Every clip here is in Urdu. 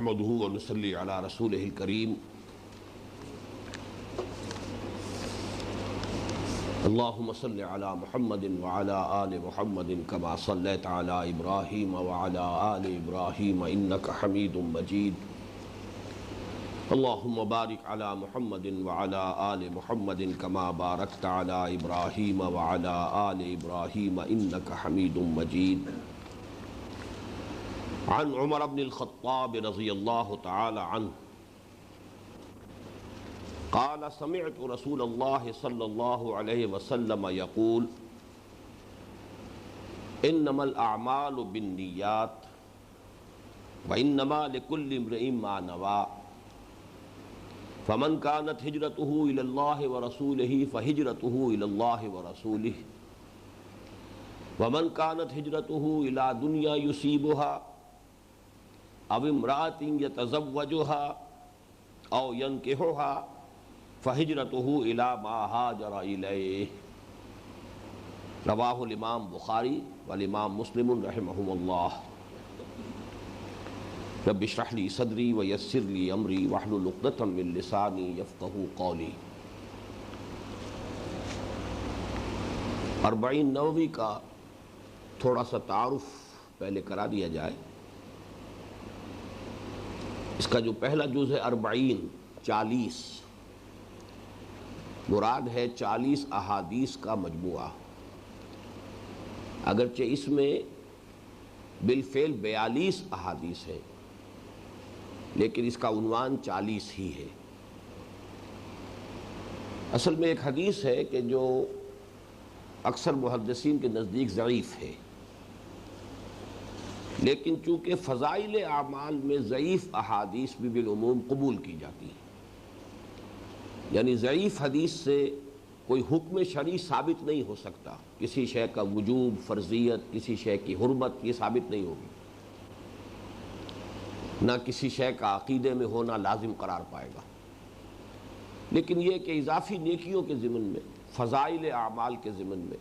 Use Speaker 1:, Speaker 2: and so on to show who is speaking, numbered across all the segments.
Speaker 1: نحمده ونصلي على رسوله الكريم اللهم صل على محمد وعلى آل محمد كما صليت على إبراهيم وعلى آل إبراهيم إنك حميد مجيد اللهم بارك على محمد وعلى آل محمد كما باركت على إبراهيم وعلى آل إبراهيم إنك حميد مجيد عن عمر بن الخطاب رضي الله تعالى عنه قال سمعت رسول الله صلى الله عليه وسلم يقول انما الاعمال بالنيات وانما لكل امرئ ما نوى فمن كانت هجرته الى الله ورسوله فهجرته الى الله ورسوله ومن كانت هجرته الى دنيا يصيبها او امرأة يتزوجها او ينكحها فہجرته الى ما هاجر الیہ رواہ الامام بخاری والامام مسلم رحمہم اللہ رب اشرح لی صدری ویسر لی امری واحلل عقدۃ من لسانی یفقہوا قولی۔ اربعین نووی کا تھوڑا سا تعارف پہلے کرا دیا جائے۔ اس کا جو پہلا جز ہے اربعین 40، مراد ہے 40 احادیث کا مجموعہ، اگرچہ اس میں بالفعل 42 احادیث ہے لیکن اس کا عنوان 40 ہی ہے۔ اصل میں ایک حدیث ہے کہ جو اکثر محدثین کے نزدیک ضعیف ہے، لیکن چونکہ فضائل اعمال میں ضعیف احادیث بھی بالعموم قبول کی جاتی ہیں، یعنی ضعیف حدیث سے کوئی حکم شرعی ثابت نہیں ہو سکتا، کسی شے کا وجوب، فرضیت، کسی شے کی حرمت یہ ثابت نہیں ہوگی، نہ کسی شے کا عقیدے میں ہونا لازم قرار پائے گا، لیکن یہ کہ اضافی نیکیوں کے ضمن میں، فضائل اعمال کے ضمن میں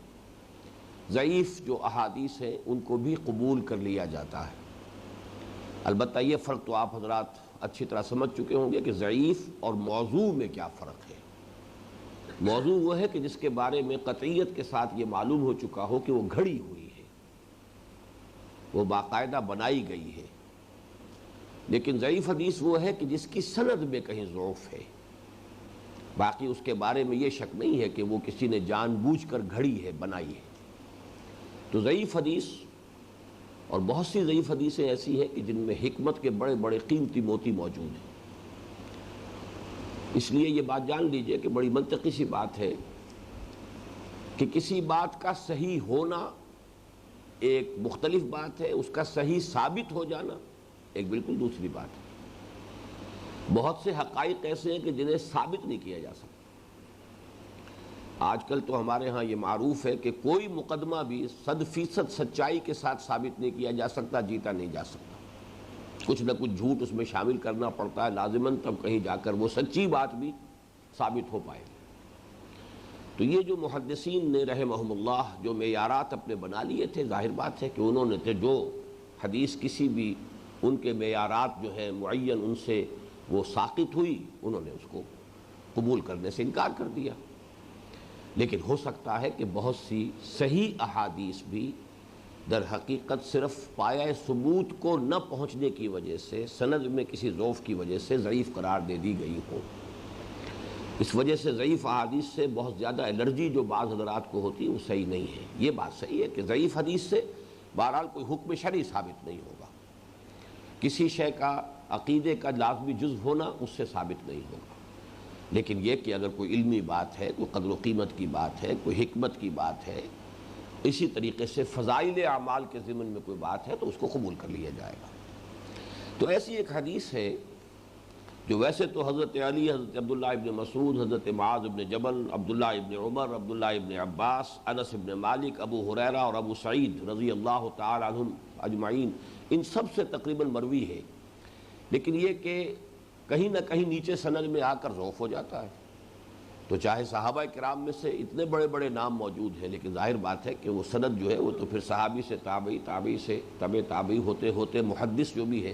Speaker 1: ضعیف جو احادیث ہیں ان کو بھی قبول کر لیا جاتا ہے۔ البتہ یہ فرق تو آپ حضرات اچھی طرح سمجھ چکے ہوں گے کہ ضعیف اور موضوع میں کیا فرق ہے۔ موضوع وہ ہے کہ جس کے بارے میں قطعیت کے ساتھ یہ معلوم ہو چکا ہو کہ وہ گھڑی ہوئی ہے، وہ باقاعدہ بنائی گئی ہے، لیکن ضعیف حدیث وہ ہے کہ جس کی سند میں کہیں ضعف ہے، باقی اس کے بارے میں یہ شک نہیں ہے کہ وہ کسی نے جان بوجھ کر گھڑی ہے، بنائی ہے۔ تو ضعیف حدیث اور بہت سی ضعیف حدیثیں ایسی ہیں کہ جن میں حکمت کے بڑے بڑے قیمتی موتی موجود ہیں۔ اس لیے یہ بات جان لیجئے کہ بڑی منطقی سی بات ہے کہ کسی بات کا صحیح ہونا ایک مختلف بات ہے، اس کا صحیح ثابت ہو جانا ایک بالکل دوسری بات ہے۔ بہت سے حقائق ایسے ہیں کہ جنہیں ثابت نہیں کیا جا سکتا۔ آج کل تو ہمارے ہاں یہ معروف ہے کہ کوئی مقدمہ بھی 100% سچائی کے ساتھ ثابت نہیں کیا جا سکتا، جیتا نہیں جا سکتا، کچھ نہ کچھ جھوٹ اس میں شامل کرنا پڑتا ہے لازماً، تب کہیں جا کر وہ سچی بات بھی ثابت ہو پائے۔ تو یہ جو محدثین نے رحمہم اللہ جو معیارات اپنے بنا لیے تھے، ظاہر بات ہے کہ انہوں نے جو حدیث کسی بھی ان کے معیارات جو ہیں معین ان سے وہ ساقط ہوئی، انہوں نے اس کو قبول کرنے سے انکار کر دیا۔ لیکن ہو سکتا ہے کہ بہت سی صحیح احادیث بھی در حقیقت صرف پایہ ثبوت کو نہ پہنچنے کی وجہ سے، سند میں کسی ضعف کی وجہ سے ضعیف قرار دے دی گئی ہو۔ اس وجہ سے ضعیف احادیث سے بہت زیادہ الرجی جو بعض حضرات کو ہوتی ہے وہ صحیح نہیں ہے۔ یہ بات صحیح ہے کہ ضعیف حدیث سے بہرحال کوئی حکم شرعی ثابت نہیں ہوگا، کسی شے کا عقیدے کا لازمی جزو ہونا اس سے ثابت نہیں ہوگا، لیکن یہ کہ اگر کوئی علمی بات ہے، کوئی قدر و قیمت کی بات ہے، کوئی حکمت کی بات ہے، اسی طریقے سے فضائل اعمال کے ضمن میں کوئی بات ہے تو اس کو قبول کر لیا جائے گا۔ تو ایسی ایک حدیث ہے جو ویسے تو حضرت علی، حضرت عبداللہ ابن مسعود، حضرت معاذ ابن جبل، عبداللہ ابن عمر، عبداللہ ابن عباس، انس ابن مالک، ابو ہریرہ اور ابو سعید رضی اللہ تعالی عنہم اجمعین ان سب سے تقریباً مروی ہے، لیکن یہ کہ کہیں نہ کہیں نیچے سند میں آ کر ضعف ہو جاتا ہے۔ تو چاہے صحابہ کرام میں سے اتنے بڑے بڑے نام موجود ہیں، لیکن ظاہر بات ہے کہ وہ سند جو ہے وہ تو پھر صحابی سے تابعی، تابعی سے تابعی ہوتے ہوتے محدث جو بھی ہے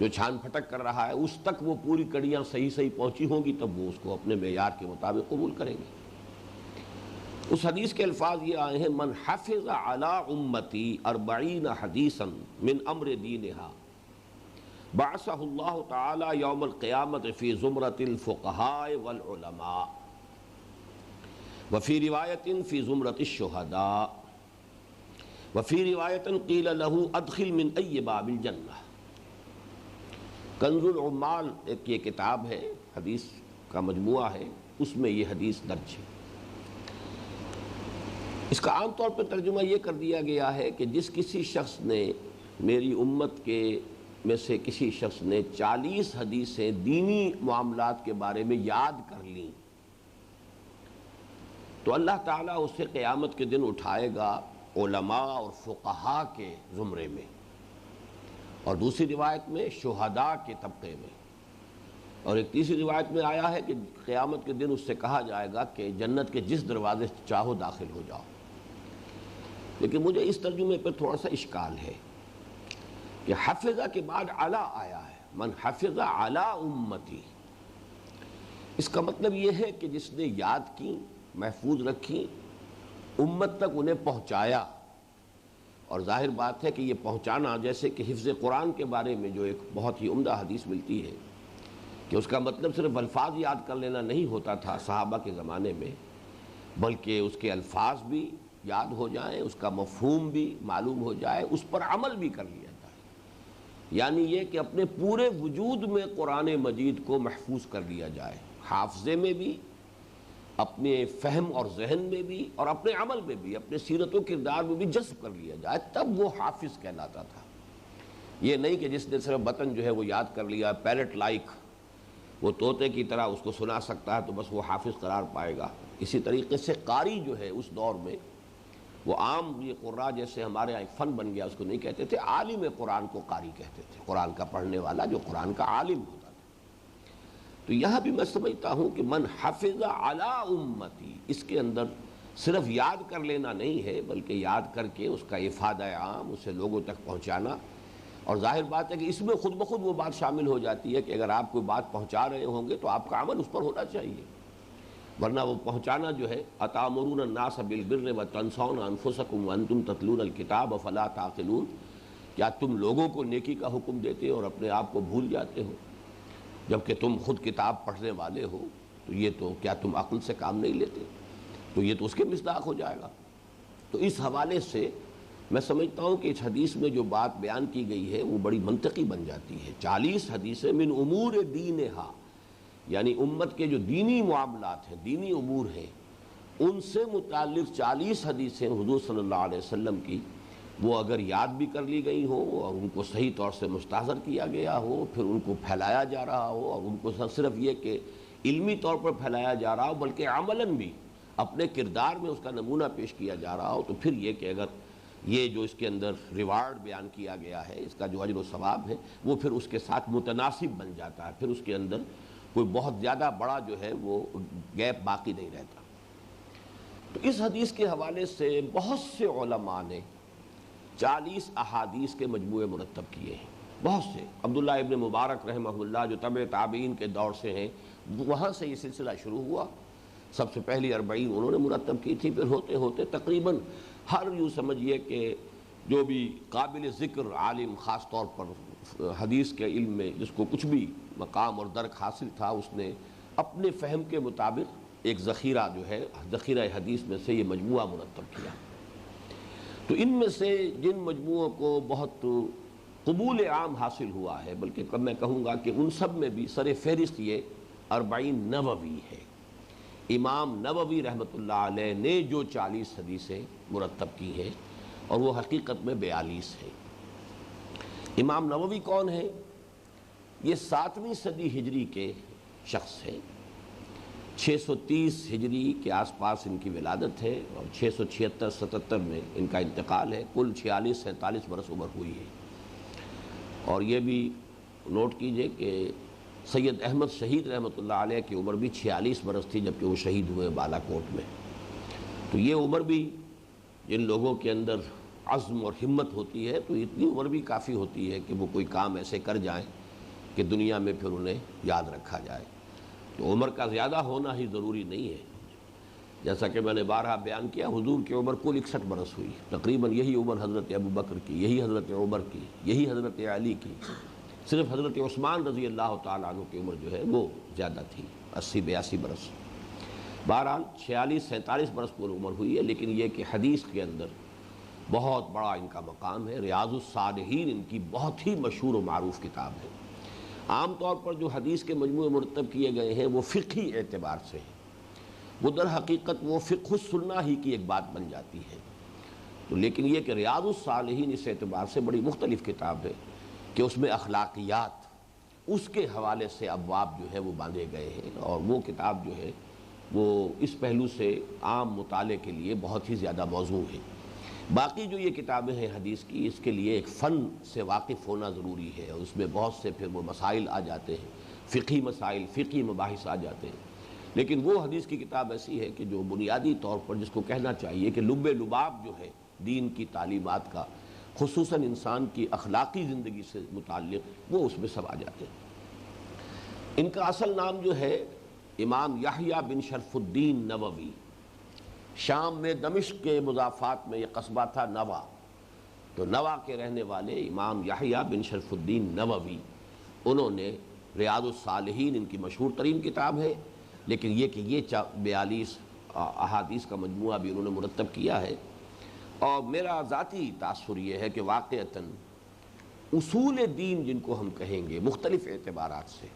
Speaker 1: جو چھان پھٹک کر رہا ہے اس تک وہ پوری کڑیاں صحیح صحیح پہنچی ہوں گی، تب وہ اس کو اپنے معیار کے مطابق قبول کریں گے۔ اس حدیث کے الفاظ یہ آئے ہیں، من حفظ علی امتی 40 حدیثا من امر دینہا بعثہ اللہ تعالی یوم القیامت فی زمرۃ الفقہاء والعلماء وفی روایت فی زمرۃ الشہداء وفی روایت قیل لہ ادخل من ای باب الجنہ۔ کنز العمال ایک یہ کتاب ہے، حدیث کا مجموعہ ہے، اس میں یہ حدیث درج ہے۔ اس کا عام طور پر ترجمہ یہ کر دیا گیا ہے کہ جس کسی شخص نے، میری امت کے میں سے کسی شخص نے 40 حدیثیں دینی معاملات کے بارے میں یاد کر لیں تو اللہ تعالیٰ اسے قیامت کے دن اٹھائے گا علماء اور فقہاء کے زمرے میں، اور دوسری روایت میں شہداء کے طبقے میں، اور ایک تیسری روایت میں آیا ہے کہ قیامت کے دن اس سے کہا جائے گا کہ جنت کے جس دروازے سے چاہو داخل ہو جاؤ۔ لیکن مجھے اس ترجمے پر تھوڑا سا اشکال ہے کہ حفظہ کے بعد علی آیا ہے، من حفظ علی امتی، اس کا مطلب یہ ہے کہ جس نے یاد کی، محفوظ رکھی، امت تک انہیں پہنچایا۔ اور ظاہر بات ہے کہ یہ پہنچانا، جیسے کہ حفظ قرآن کے بارے میں جو ایک بہت ہی عمدہ حدیث ملتی ہے کہ اس کا مطلب صرف الفاظ یاد کر لینا نہیں ہوتا تھا صحابہ کے زمانے میں، بلکہ اس کے الفاظ بھی یاد ہو جائیں، اس کا مفہوم بھی معلوم ہو جائے، اس پر عمل بھی کر لیا جائے، یعنی یہ کہ اپنے پورے وجود میں قرآن مجید کو محفوظ کر لیا جائے، حافظے میں بھی، اپنے فہم اور ذہن میں بھی، اور اپنے عمل میں بھی، اپنے سیرت و کردار میں بھی جذب کر لیا جائے، تب وہ حافظ کہلاتا تھا۔ یہ نہیں کہ جس نے صرف بطن جو ہے وہ یاد کر لیا، پیرٹ لائک، وہ طوطے کی طرح اس کو سنا سکتا ہے تو بس وہ حافظ قرار پائے گا۔ اسی طریقے سے قاری جو ہے اس دور میں، وہ عام یہ قراء جیسے ہمارے ایک فن بن گیا، اس کو نہیں کہتے تھے، عالم قرآن کو قاری کہتے تھے، قرآن کا پڑھنے والا جو قرآن کا عالم ہوتا تھا۔ تو یہاں بھی میں سمجھتا ہوں کہ من حفظ علی امتی، اس کے اندر صرف یاد کر لینا نہیں ہے، بلکہ یاد کر کے اس کا افادہ عام، اسے لوگوں تک پہنچانا۔ اور ظاہر بات ہے کہ اس میں خود بخود وہ بات شامل ہو جاتی ہے کہ اگر آپ کوئی بات پہنچا رہے ہوں گے تو آپ کا عمل اس پر ہونا چاہیے، ورنہ وہ پہنچانا جو ہے، اتامرون الناس بالبر وتنسون انفسکم وانتم تتلون الکتاب افلا تعقلون، کیا تم لوگوں کو نیکی کا حکم دیتے اور اپنے آپ کو بھول جاتے ہو جبکہ تم خود کتاب پڑھنے والے ہو؟ تو یہ تو کیا تم عقل سے کام نہیں لیتے؟ تو یہ تو اس کے مصداق ہو جائے گا۔ تو اس حوالے سے میں سمجھتا ہوں کہ اس حدیث میں جو بات بیان کی گئی ہے وہ بڑی منطقی بن جاتی ہے۔ 40 حدیثیں من امور دینہا، یعنی امت کے جو دینی معاملات ہیں، دینی امور ہیں، ان سے متعلق 40 حدیثیں حضور صلی اللہ علیہ وسلم کی، وہ اگر یاد بھی کر لی گئی ہوں اور ان کو صحیح طور سے مستحضر کیا گیا ہو، پھر ان کو پھیلایا جا رہا ہو، اور ان کو صرف یہ کہ علمی طور پر پھیلایا جا رہا ہو بلکہ عملاً بھی اپنے کردار میں اس کا نمونہ پیش کیا جا رہا ہو، تو پھر یہ کہ اگر یہ جو اس کے اندر ریوارڈ بیان کیا گیا ہے، اس کا جو اجر و ثواب ہے، وہ پھر اس کے ساتھ متناسب بن جاتا ہے، پھر اس کے اندر کوئی بہت زیادہ بڑا جو ہے وہ گیپ باقی نہیں رہتا۔ تو اس حدیث کے حوالے سے بہت سے علماء نے 40 احادیث کے مجموعے مرتب کیے ہیں، بہت سے۔ عبداللہ ابن مبارک رحمہ اللہ جو تبع تابعین کے دور سے ہیں، وہاں سے یہ سلسلہ شروع ہوا۔ سب سے پہلی 40 انہوں نے مرتب کی تھی، پھر ہوتے ہوتے تقریباً ہر یوں سمجھیے کہ جو بھی قابل ذکر عالم، خاص طور پر حدیث کے علم میں جس کو کچھ بھی مقام اور درک حاصل تھا، اس نے اپنے فہم کے مطابق ایک ذخیرہ جو ہے، ذخیرہ حدیث میں سے یہ مجموعہ مرتب کیا۔ تو ان میں سے جن مجموعوں کو بہت قبول عام حاصل ہوا ہے، بلکہ میں کہوں گا کہ ان سب میں بھی سر فہرست یہ 40 نووی ہے۔ امام نووی رحمۃ اللہ علیہ نے جو 40 حدیثیں مرتب کی ہیں، اور وہ حقیقت میں 42 ہیں۔ امام نووی کون ہیں؟ یہ 7ویں صدی ہجری کے شخص ہیں۔ 630 ہجری کے آس پاس ان کی ولادت ہے، اور 676-77 میں ان کا انتقال ہے۔ کل 46-47 برس عمر ہوئی ہے۔ اور یہ بھی نوٹ کیجئے کہ سید احمد شہید رحمۃ اللہ علیہ کی عمر بھی 46 برس تھی جبکہ وہ شہید ہوئے بالا کوٹ میں۔ تو یہ عمر بھی جن لوگوں کے اندر عزم اور ہمت ہوتی ہے، تو اتنی عمر بھی کافی ہوتی ہے کہ وہ کوئی کام ایسے کر جائیں کہ دنیا میں پھر انہیں یاد رکھا جائے۔ تو عمر کا زیادہ ہونا ہی ضروری نہیں ہے، جیسا کہ میں نے بارہا بیان کیا، حضور کی عمر کل 61 برس ہوئی، تقریباً یہی عمر حضرت ابو بکر کی، یہی حضرت عمر کی، یہی حضرت علی کی، صرف حضرت عثمان رضی اللہ تعالیٰ عنہ کی عمر جو ہے وہ زیادہ تھی، 80-82 برس۔ بہرحال 46-47 برس پر عمر ہوئی ہے، لیکن یہ کہ حدیث کے اندر بہت بڑا ان کا مقام ہے۔ ریاض الصالحین ان کی بہت ہی مشہور و معروف کتاب ہے۔ عام طور پر جو حدیث کے مجموعے مرتب کیے گئے ہیں وہ فقہی اعتبار سے ہیں، وہ در حقیقت وہ فقہ السنہ ہی کی ایک بات بن جاتی ہے، تو لیکن یہ کہ ریاض الصالحین اس اعتبار سے بڑی مختلف کتاب ہے کہ اس میں اخلاقیات، اس کے حوالے سے ابواب جو ہے وہ باندھے گئے ہیں، اور وہ کتاب جو ہے وہ اس پہلو سے عام مطالعے کے لیے بہت ہی زیادہ موزوں ہے۔ باقی جو یہ کتابیں ہیں حدیث کی، اس کے لیے ایک فن سے واقف ہونا ضروری ہے، اور اس میں بہت سے پھر وہ مسائل آ جاتے ہیں، فقہی مسائل، فقہی مباحث آ جاتے ہیں، لیکن وہ حدیث کی کتاب ایسی ہے کہ جو بنیادی طور پر جس کو کہنا چاہیے کہ لب لباب جو ہے دین کی تعلیمات کا، خصوصاً انسان کی اخلاقی زندگی سے متعلق، وہ اس میں سب آ جاتے ہیں۔ ان کا اصل نام جو ہے امام یحییٰ بن شرف الدین نووی، شام میں دمشق کے مضافات میں یہ قصبہ تھا نوا، تو نوا کے رہنے والے امام یحییٰ بن شرف الدین نووی، انہوں نے ریاض الصالحین ان کی مشہور ترین کتاب ہے، لیکن یہ کہ یہ 42 احادیث کا مجموعہ بھی انہوں نے مرتب کیا ہے۔ اور میرا ذاتی تاثر یہ ہے کہ واقعتاً اصول دین جن کو ہم کہیں گے مختلف اعتبارات سے،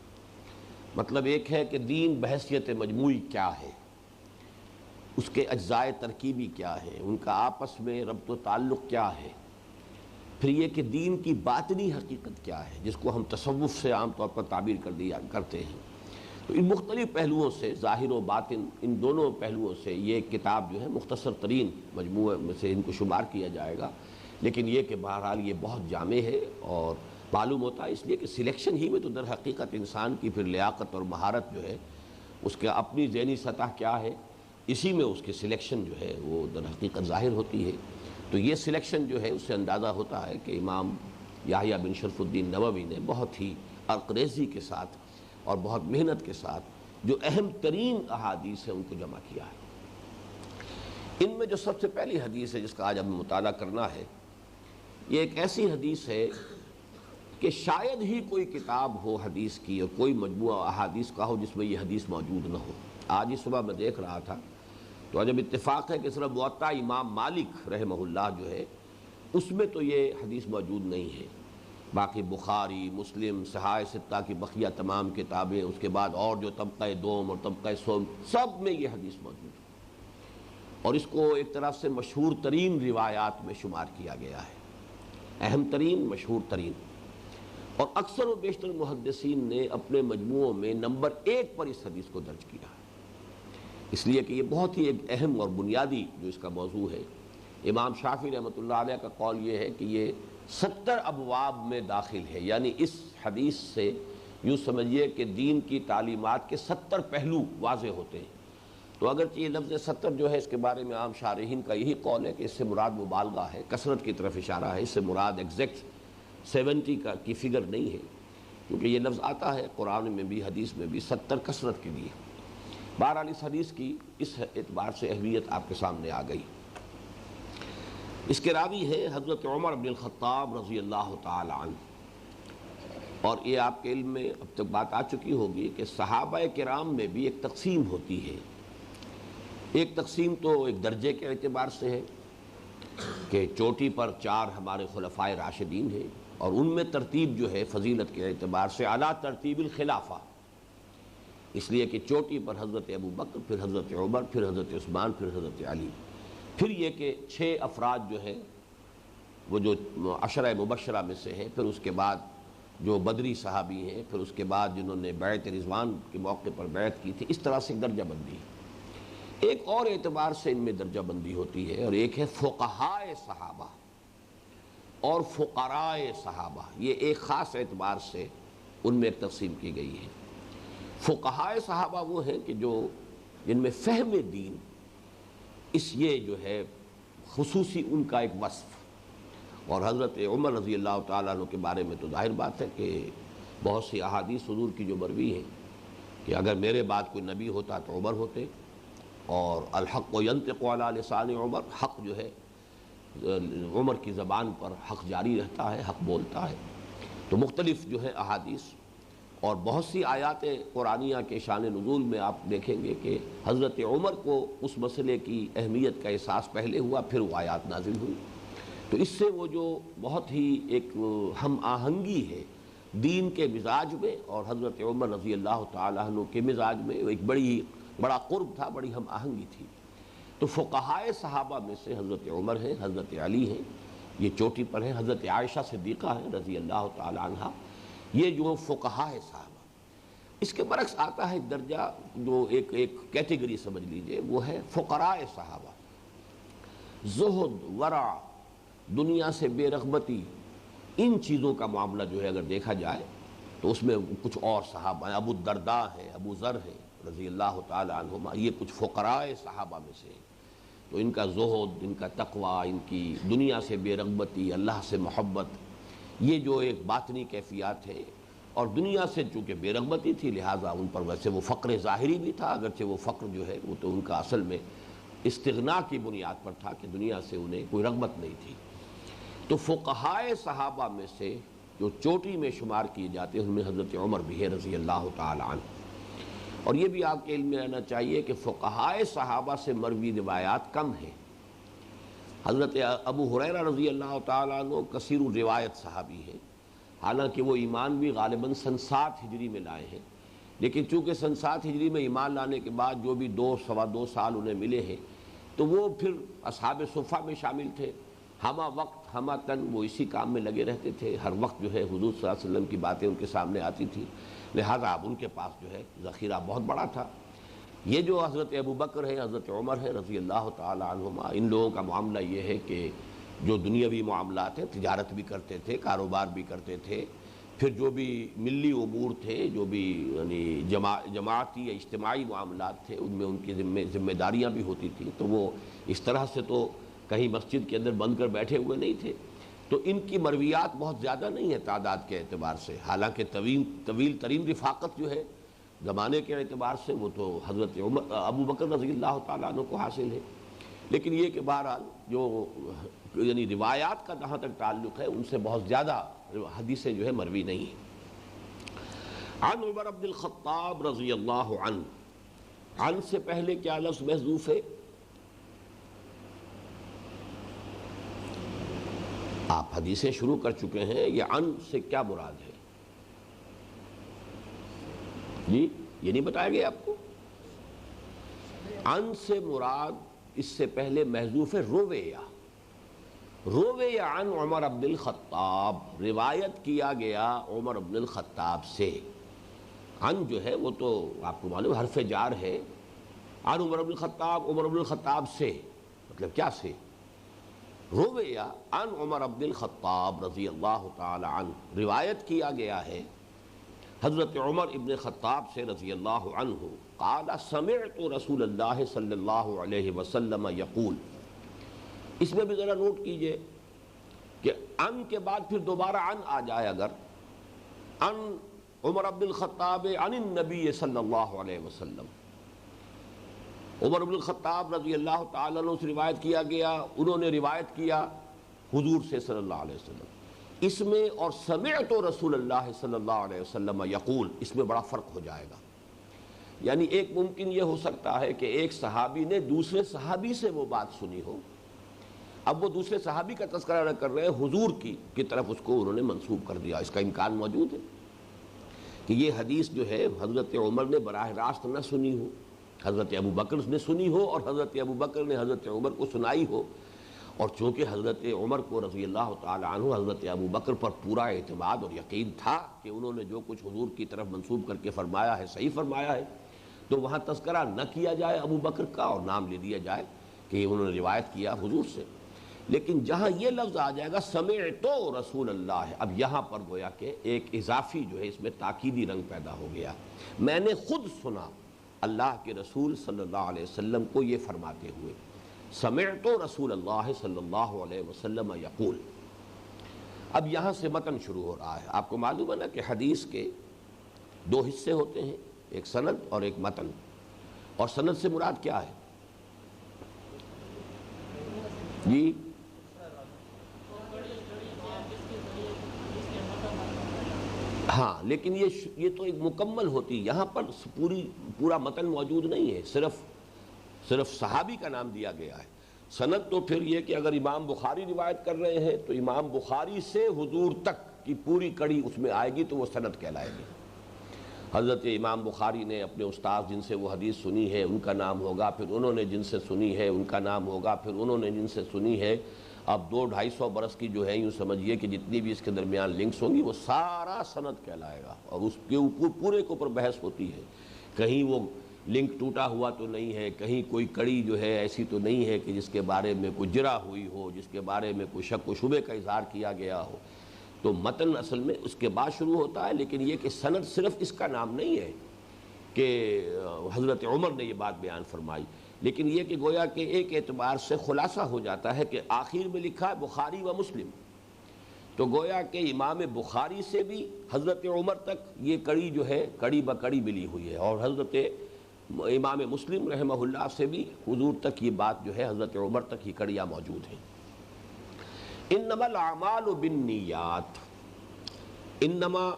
Speaker 1: مطلب ایک ہے کہ دین بحیثیت مجموعی کیا ہے، اس کے اجزائے ترکیبی کیا ہے، ان کا آپس میں ربط و تعلق کیا ہے، پھر یہ کہ دین کی باطنی حقیقت کیا ہے جس کو ہم تصوف سے عام طور پر تعبیر کرتے ہیں، تو ان مختلف پہلوؤں سے، ظاہر و باطن ان دونوں پہلوؤں سے یہ کتاب جو ہے مختصر ترین مجموعے میں سے ان کو شمار کیا جائے گا، لیکن یہ کہ بہرحال یہ بہت جامع ہے، اور معلوم ہوتا ہے اس لیے کہ سلیکشن ہی میں تو در حقیقت انسان کی پھر لیاقت اور مہارت جو ہے، اس کے اپنی ذہنی سطح کیا ہے، اسی میں اس کی سلیکشن جو ہے وہ در حقیقت ظاہر ہوتی ہے۔ تو یہ سلیکشن جو ہے اس سے اندازہ ہوتا ہے کہ امام یحییٰ بن شرف الدین نووی نے بہت ہی عرقریزی کے ساتھ اور بہت محنت کے ساتھ جو اہم ترین احادیث ہیں ان کو جمع کیا ہے۔ ان میں جو سب سے پہلی حدیث ہے جس کا آج ہمیں مطالعہ کرنا ہے، یہ ایک ایسی حدیث ہے کہ شاید ہی کوئی کتاب ہو حدیث کی اور کوئی مجموعہ احادیث کا ہو جس میں یہ حدیث موجود نہ ہو۔ آج ہی صبح میں دیکھ رہا تھا تو عجب اتفاق ہے کہ صرف موطا امام مالک رحمہ اللہ جو ہے اس میں تو یہ حدیث موجود نہیں ہے، باقی بخاری، مسلم، صحاح ستہ کی بقیہ تمام کتابیں، اس کے بعد اور جو طبقہ دوم اور طبقہ سوم، سب میں یہ حدیث موجود ہے، اور اس کو ایک طرح سے مشہور ترین روایات میں شمار کیا گیا ہے، اہم ترین، مشہور ترین، اور اکثر و بیشتر محدثین نے اپنے مجموعوں میں نمبر 1 پر اس حدیث کو درج کیا ہے، اس لیے کہ یہ بہت ہی ایک اہم اور بنیادی جو اس کا موضوع ہے۔ امام شافعی رحمۃ اللہ علیہ کا قول یہ ہے کہ یہ 70 ابواب میں داخل ہے، یعنی اس حدیث سے یوں سمجھیے کہ دین کی تعلیمات کے 70 پہلو واضح ہوتے ہیں۔ تو اگرچہ یہ لفظ 70 جو ہے اس کے بارے میں عام شارحین کا یہی قول ہے کہ اس سے مراد مبالغہ ہے، کثرت کی طرف اشارہ ہے، اس سے مراد ایگزیکٹ 70 کی فگر نہیں ہے، کیونکہ یہ لفظ آتا ہے قرآن میں بھی، حدیث میں بھی 70 کثرت کے لیے۔ بہرحال اس حدیث کی اس اعتبار سے اہمیت آپ کے سامنے آ گئی۔ اس کے راوی ہے حضرت عمر بن الخطاب رضی اللہ تعالی عنہ، اور یہ آپ کے علم میں اب تک بات آ چکی ہوگی کہ صحابہ کرام میں بھی ایک تقسیم ہوتی ہے۔ ایک تقسیم تو ایک درجے کے اعتبار سے ہے کہ چوٹی پر 4 ہمارے خلفائے راشدین ہیں، اور ان میں ترتیب جو ہے فضیلت کے اعتبار سے اعلیٰ ترتیب الخلافہ، اس لیے کہ چوٹی پر حضرت ابو بکر، پھر حضرت عمر، پھر حضرت عثمان، پھر حضرت علی، پھر یہ کہ 6 افراد جو ہیں وہ جو عشرہ مبشرہ میں سے ہیں، پھر اس کے بعد جو بدری صحابی ہیں، پھر اس کے بعد جنہوں نے بیعت رضوان کے موقع پر بیعت کی تھی، اس طرح سے درجہ بندی ہے۔ ایک اور اعتبار سے ان میں درجہ بندی ہوتی ہے، اور ایک ہے فقہائے صحابہ اور فقراء صحابہ، یہ ایک خاص اعتبار سے ان میں ایک تقسیم کی گئی ہے۔ فقہائے صحابہ وہ ہیں کہ جن میں فہم دین اس یہ جو ہے خصوصی ان کا ایک وصف، اور حضرت عمر رضی اللہ تعالیٰ عنہ کے بارے میں تو ظاہر بات ہے کہ بہت سی احادیث حضور کی جو مروی ہیں کہ اگر میرے بعد کوئی نبی ہوتا تو عمر ہوتے، اور الحق ینطق علی لسان عمر، حق جو ہے عمر کی زبان پر حق جاری رہتا ہے، حق بولتا ہے۔ تو مختلف جو ہے احادیث اور بہت سی آیات قرآنیہ کے شان نزول میں آپ دیکھیں گے کہ حضرت عمر کو اس مسئلے کی اہمیت کا احساس پہلے ہوا، پھر وہ آیات نازل ہوئی۔ تو اس سے وہ جو بہت ہی ایک ہم آہنگی ہے دین کے مزاج میں اور حضرت عمر رضی اللہ تعالیٰ عنہ کے مزاج میں، ایک بڑا قرب تھا، بڑی ہم آہنگی تھی۔ تو فقہائے صحابہ میں سے حضرت عمر ہیں، حضرت علی ہیں، یہ چوٹی پر ہیں، حضرت عائشہ صدیقہ ہیں رضی اللہ تعالی عنہ، یہ جو فقہائے صحابہ۔ اس کے برعکس آتا ہے درجہ جو ایک کیٹیگری سمجھ لیجئے، وہ ہے فقراء صحابہ۔ زہد، ورع، دنیا سے بے رغبتی، ان چیزوں کا معاملہ جو ہے اگر دیکھا جائے تو اس میں کچھ اور صحابہ ہیں، ابو الدرداء ہیں، ابو ذر ہیں رضی اللہ تعالی عنہما، یہ کچھ فقراء صحابہ میں سے ہیں۔ تو ان کا زہد، ان کا تقوی، ان کی دنیا سے بے رغبتی، اللہ سے محبت، یہ جو ایک باطنی کیفیات ہے، اور دنیا سے چونکہ بے رغبتی تھی لہٰذا ان پر ویسے وہ فقر ظاہری بھی تھا، اگرچہ وہ فقر جو ہے وہ تو ان کا اصل میں استغنا کی بنیاد پر تھا کہ دنیا سے انہیں کوئی رغبت نہیں تھی۔ تو فقہائے صحابہ میں سے جو چوٹی میں شمار کیے جاتے ہیں ان میں حضرت عمر بھی ہے رضی اللہ تعالی عنہ۔ اور یہ بھی آپ کے علم میں رہنا چاہیے کہ فقہائے صحابہ سے مروی روایات کم ہیں۔ حضرت ابو ہریرہ رضی اللہ تعالیٰ عنہ کثیر الروایت صحابی ہیں، حالانکہ وہ ایمان بھی غالباً سن 7 ہجری میں لائے ہیں، لیکن چونکہ سن 7 ہجری میں ایمان لانے کے بعد جو بھی 2 سال انہیں ملے ہیں تو وہ پھر اصحاب صفہ میں شامل تھے، ہمہ وقت ہمہ تن وہ اسی کام میں لگے رہتے تھے، ہر وقت جو ہے حضور صلی اللہ علیہ وسلم کی باتیں ان کے سامنے آتی تھیں، لہذا اب ان کے پاس جو ہے ذخیرہ بہت بڑا تھا۔ یہ جو حضرت ابو بکر ہے، حضرت عمر ہے رضی اللہ تعالی عنہما، ان لوگوں کا معاملہ یہ ہے کہ جو دنیاوی معاملات ہیں، تجارت بھی کرتے تھے، کاروبار بھی کرتے تھے، پھر جو بھی ملی امور تھے، جو بھی یعنی جماعتی یا اجتماعی معاملات تھے، ان میں ان کی ذمہ داریاں بھی ہوتی تھیں، تو وہ اس طرح سے تو کہیں مسجد کے اندر بند کر بیٹھے ہوئے نہیں تھے۔ تو ان کی مرویات بہت زیادہ نہیں ہے تعداد کے اعتبار سے، حالانکہ طویل ترین رفاقت جو ہے زمانے کے اعتبار سے وہ تو حضرت ابو بکر رضی اللہ تعالیٰ عنہ کو حاصل ہے، لیکن یہ کہ بہرحال جو یعنی روایات کا جہاں تک تعلق ہے ان سے بہت زیادہ حدیثیں جو ہے مروی نہیں ہیں۔ عن عمر بن الخطاب رضی اللہ عنہ، عن سے پہلے کیا لفظ محذوف ہے؟ آپ حدیثیں شروع کر چکے ہیں، یہ عن سے کیا مراد ہے؟ جی یہ نہیں بتایا گیا آپ کو؟ عن سے مراد اس سے پہلے محذوف ہے رویہ، رویہ عن عمر بن الخطاب، روایت کیا گیا عمر بن الخطاب سے۔ عن جو ہے وہ تو آپ کو معلوم حرف جار ہے، عن عمر بن الخطاب، عمر بن الخطاب سے، مطلب کیا سے؟ رویہ عن عمر بن الخطاب رضی اللہ تعالی عنہ، روایت کیا گیا ہے حضرت عمر ابن خطاب سے رضی اللہ عنہ، قال سمعت رسول اللہ صلی اللہ علیہ وسلم یقول۔ اس میں بھی ذرا نوٹ کیجئے کہ ان کے بعد پھر دوبارہ ان آ جائے، اگر ان عمر بن الخطاب عن النبی صلی اللہ علیہ وسلم، عمر بن الخطاب رضی اللہ تعالیٰ عنہ سے روایت کیا گیا، انہوں نے روایت کیا حضور سے صلی اللہ علیہ وسلم، اس میں اور سمعت رسول اللہ صلی اللہ علیہ وسلم یقول، اس میں بڑا فرق ہو جائے گا۔ یعنی ایک ممکن یہ ہو سکتا ہے کہ ایک صحابی نے دوسرے صحابی سے وہ بات سنی ہو، اب وہ دوسرے صحابی کا تذکرہ نہ کر رہے ہیں، حضور کی طرف اس کو انہوں نے منسوب کر دیا، اس کا امکان موجود ہے کہ یہ حدیث جو ہے حضرت عمر نے براہ راست نہ سنی ہو، حضرت ابو بکر نے سنی ہو اور حضرت ابو بکر نے حضرت عمر کو سنائی ہو، اور چونکہ حضرت عمر کو رضی اللہ تعالی عنہ حضرت ابو بکر پر پورا اعتماد اور یقین تھا کہ انہوں نے جو کچھ حضور کی طرف منسوب کر کے فرمایا ہے صحیح فرمایا ہے، تو وہاں تذکرہ نہ کیا جائے ابو بکر کا اور نام لے دیا جائے کہ انہوں نے روایت کیا حضور سے۔ لیکن جہاں یہ لفظ آ جائے گا سمعت رسول اللہ، اب یہاں پر گویا کہ ایک اضافی جو ہے اس میں تاکیدی رنگ پیدا ہو گیا، میں نے خود سنا اللہ کے رسول صلی اللہ علیہ وسلم کو یہ فرماتے ہوئے، سمعت رسول اللہ صلی اللہ علیہ وسلم یقول۔ اب یہاں سے متن شروع ہو رہا ہے. آپ کو معلوم ہے نا کہ حدیث کے دو حصے ہوتے ہیں، ایک سند اور ایک متن. اور سند سے مراد کیا ہے؟ جی ہاں، لیکن یہ تو ایک مکمل ہوتی، یہاں پر پورا متن موجود نہیں ہے، صرف صحابی کا نام دیا گیا ہے. سند تو پھر یہ کہ اگر امام بخاری روایت کر رہے ہیں تو امام بخاری سے حضور تک کی پوری کڑی اس میں آئے گی تو وہ سند کہلائے گی. حضرت امام بخاری نے اپنے استاد جن سے وہ حدیث سنی ہے ان کا نام ہوگا، پھر انہوں نے جن سے سنی ہے ان کا نام ہوگا، پھر انہوں نے جن سے سنی ہے. اب 200-250 برس کی جو ہے یوں سمجھیے کہ جتنی بھی اس کے درمیان لنکس ہوں گی وہ سارا سند کہلائے گا. اور اس کے پورے کے اوپر بحث ہوتی ہے، کہیں وہ لنک ٹوٹا ہوا تو نہیں ہے، کہیں کوئی کڑی جو ہے ایسی تو نہیں ہے کہ جس کے بارے میں کوئی جرح ہوئی ہو، جس کے بارے میں کوئی شک و شبے کا اظہار کیا گیا ہو. تو متن اصل میں اس کے بعد شروع ہوتا ہے، لیکن یہ کہ سند صرف اس کا نام نہیں ہے کہ حضرت عمر نے یہ بات بیان فرمائی، لیکن یہ کہ گویا کہ ایک اعتبار سے خلاصہ ہو جاتا ہے کہ آخر میں لکھا ہے بخاری و مسلم، تو گویا کہ امام بخاری سے بھی حضرت عمر تک یہ کڑی جو ہے کڑی بکڑی ملی ہوئی ہے، اور حضرت امام مسلم رحمہ اللہ سے بھی حضور تک یہ بات جو ہے حضرت عمر تک یہ کڑیاں موجود ہیں. انما الاعمال بالنیات، انما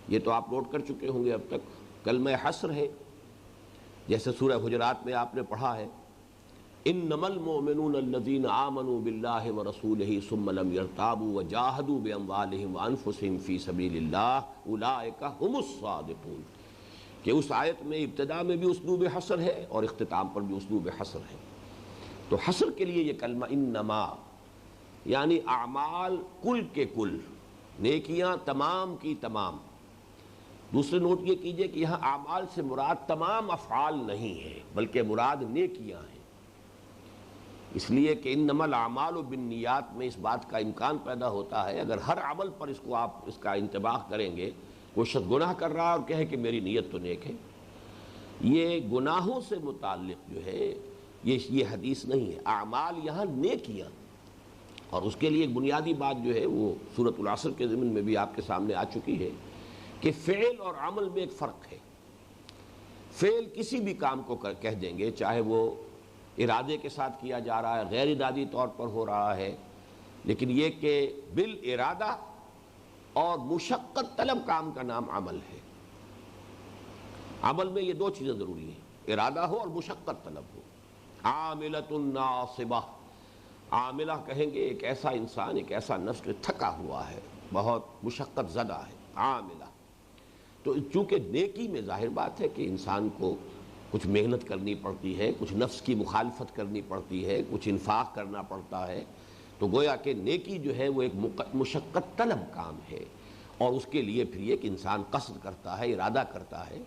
Speaker 1: یہ تو آپ نوٹ کر چکے ہوں گے اب تک، کلمہ حصر ہے، جیسے سورہ حجرات میں آپ نے پڑھا ہے انما المؤمنون الذین آمنوا باللہ ورسولہ ثم لم یرتابوا وجاہدوا باموالہم وانفسہم فی سبیل اللہ اولئک ھم الصادقون. کہ اس آیت میں ابتدا میں بھی اسلوب حصر ہے اور اختتام پر بھی اسلوب حصر ہے. تو حصر کے لیے یہ کلمہ انما یعنی اعمال کل کے کل، نیکیاں تمام کی تمام. دوسرے نوٹ یہ کیجئے کہ یہاں اعمال سے مراد تمام افعال نہیں ہے بلکہ مراد نیکیاں ہیں، اس لیے کہ انما الاعمال بالنیات میں اس بات کا امکان پیدا ہوتا ہے اگر ہر عمل پر اس کو آپ اس کا انطباق کریں گے. کوئی شخص گناہ کر رہا ہے اور کہے کہ میری نیت تو نیک ہے، یہ گناہوں سے متعلق جو ہے یہ حدیث نہیں ہے. اعمال یہاں نیکیاں، اور اس کے لیے ایک بنیادی بات جو ہے وہ سورۃ العصر کے ضمن میں بھی آپ کے سامنے آ چکی ہے کہ فعل اور عمل میں ایک فرق ہے. فعل کسی بھی کام کو کہہ دیں گے، چاہے وہ ارادے کے ساتھ کیا جا رہا ہے، غیر ارادی طور پر ہو رہا ہے، لیکن یہ کہ بالارادہ اور مشقت طلب کام کا نام عمل ہے. عمل میں یہ دو چیزیں ضروری ہیں، ارادہ ہو اور مشقت طلب ہو. عاملۃ ناصبہ، عاملہ کہیں گے ایک ایسا انسان، ایک ایسا نفس جو تھکا ہوا ہے، بہت مشقت زدہ ہے، عاملہ. تو چونکہ نیکی میں ظاہر بات ہے کہ انسان کو کچھ محنت کرنی پڑتی ہے، کچھ نفس کی مخالفت کرنی پڑتی ہے، کچھ انفاق کرنا پڑتا ہے، تو گویا کہ نیکی جو ہے وہ ایک مشقت طلب کام ہے، اور اس کے لیے پھر یہ کہ انسان قصد کرتا ہے، ارادہ کرتا ہے.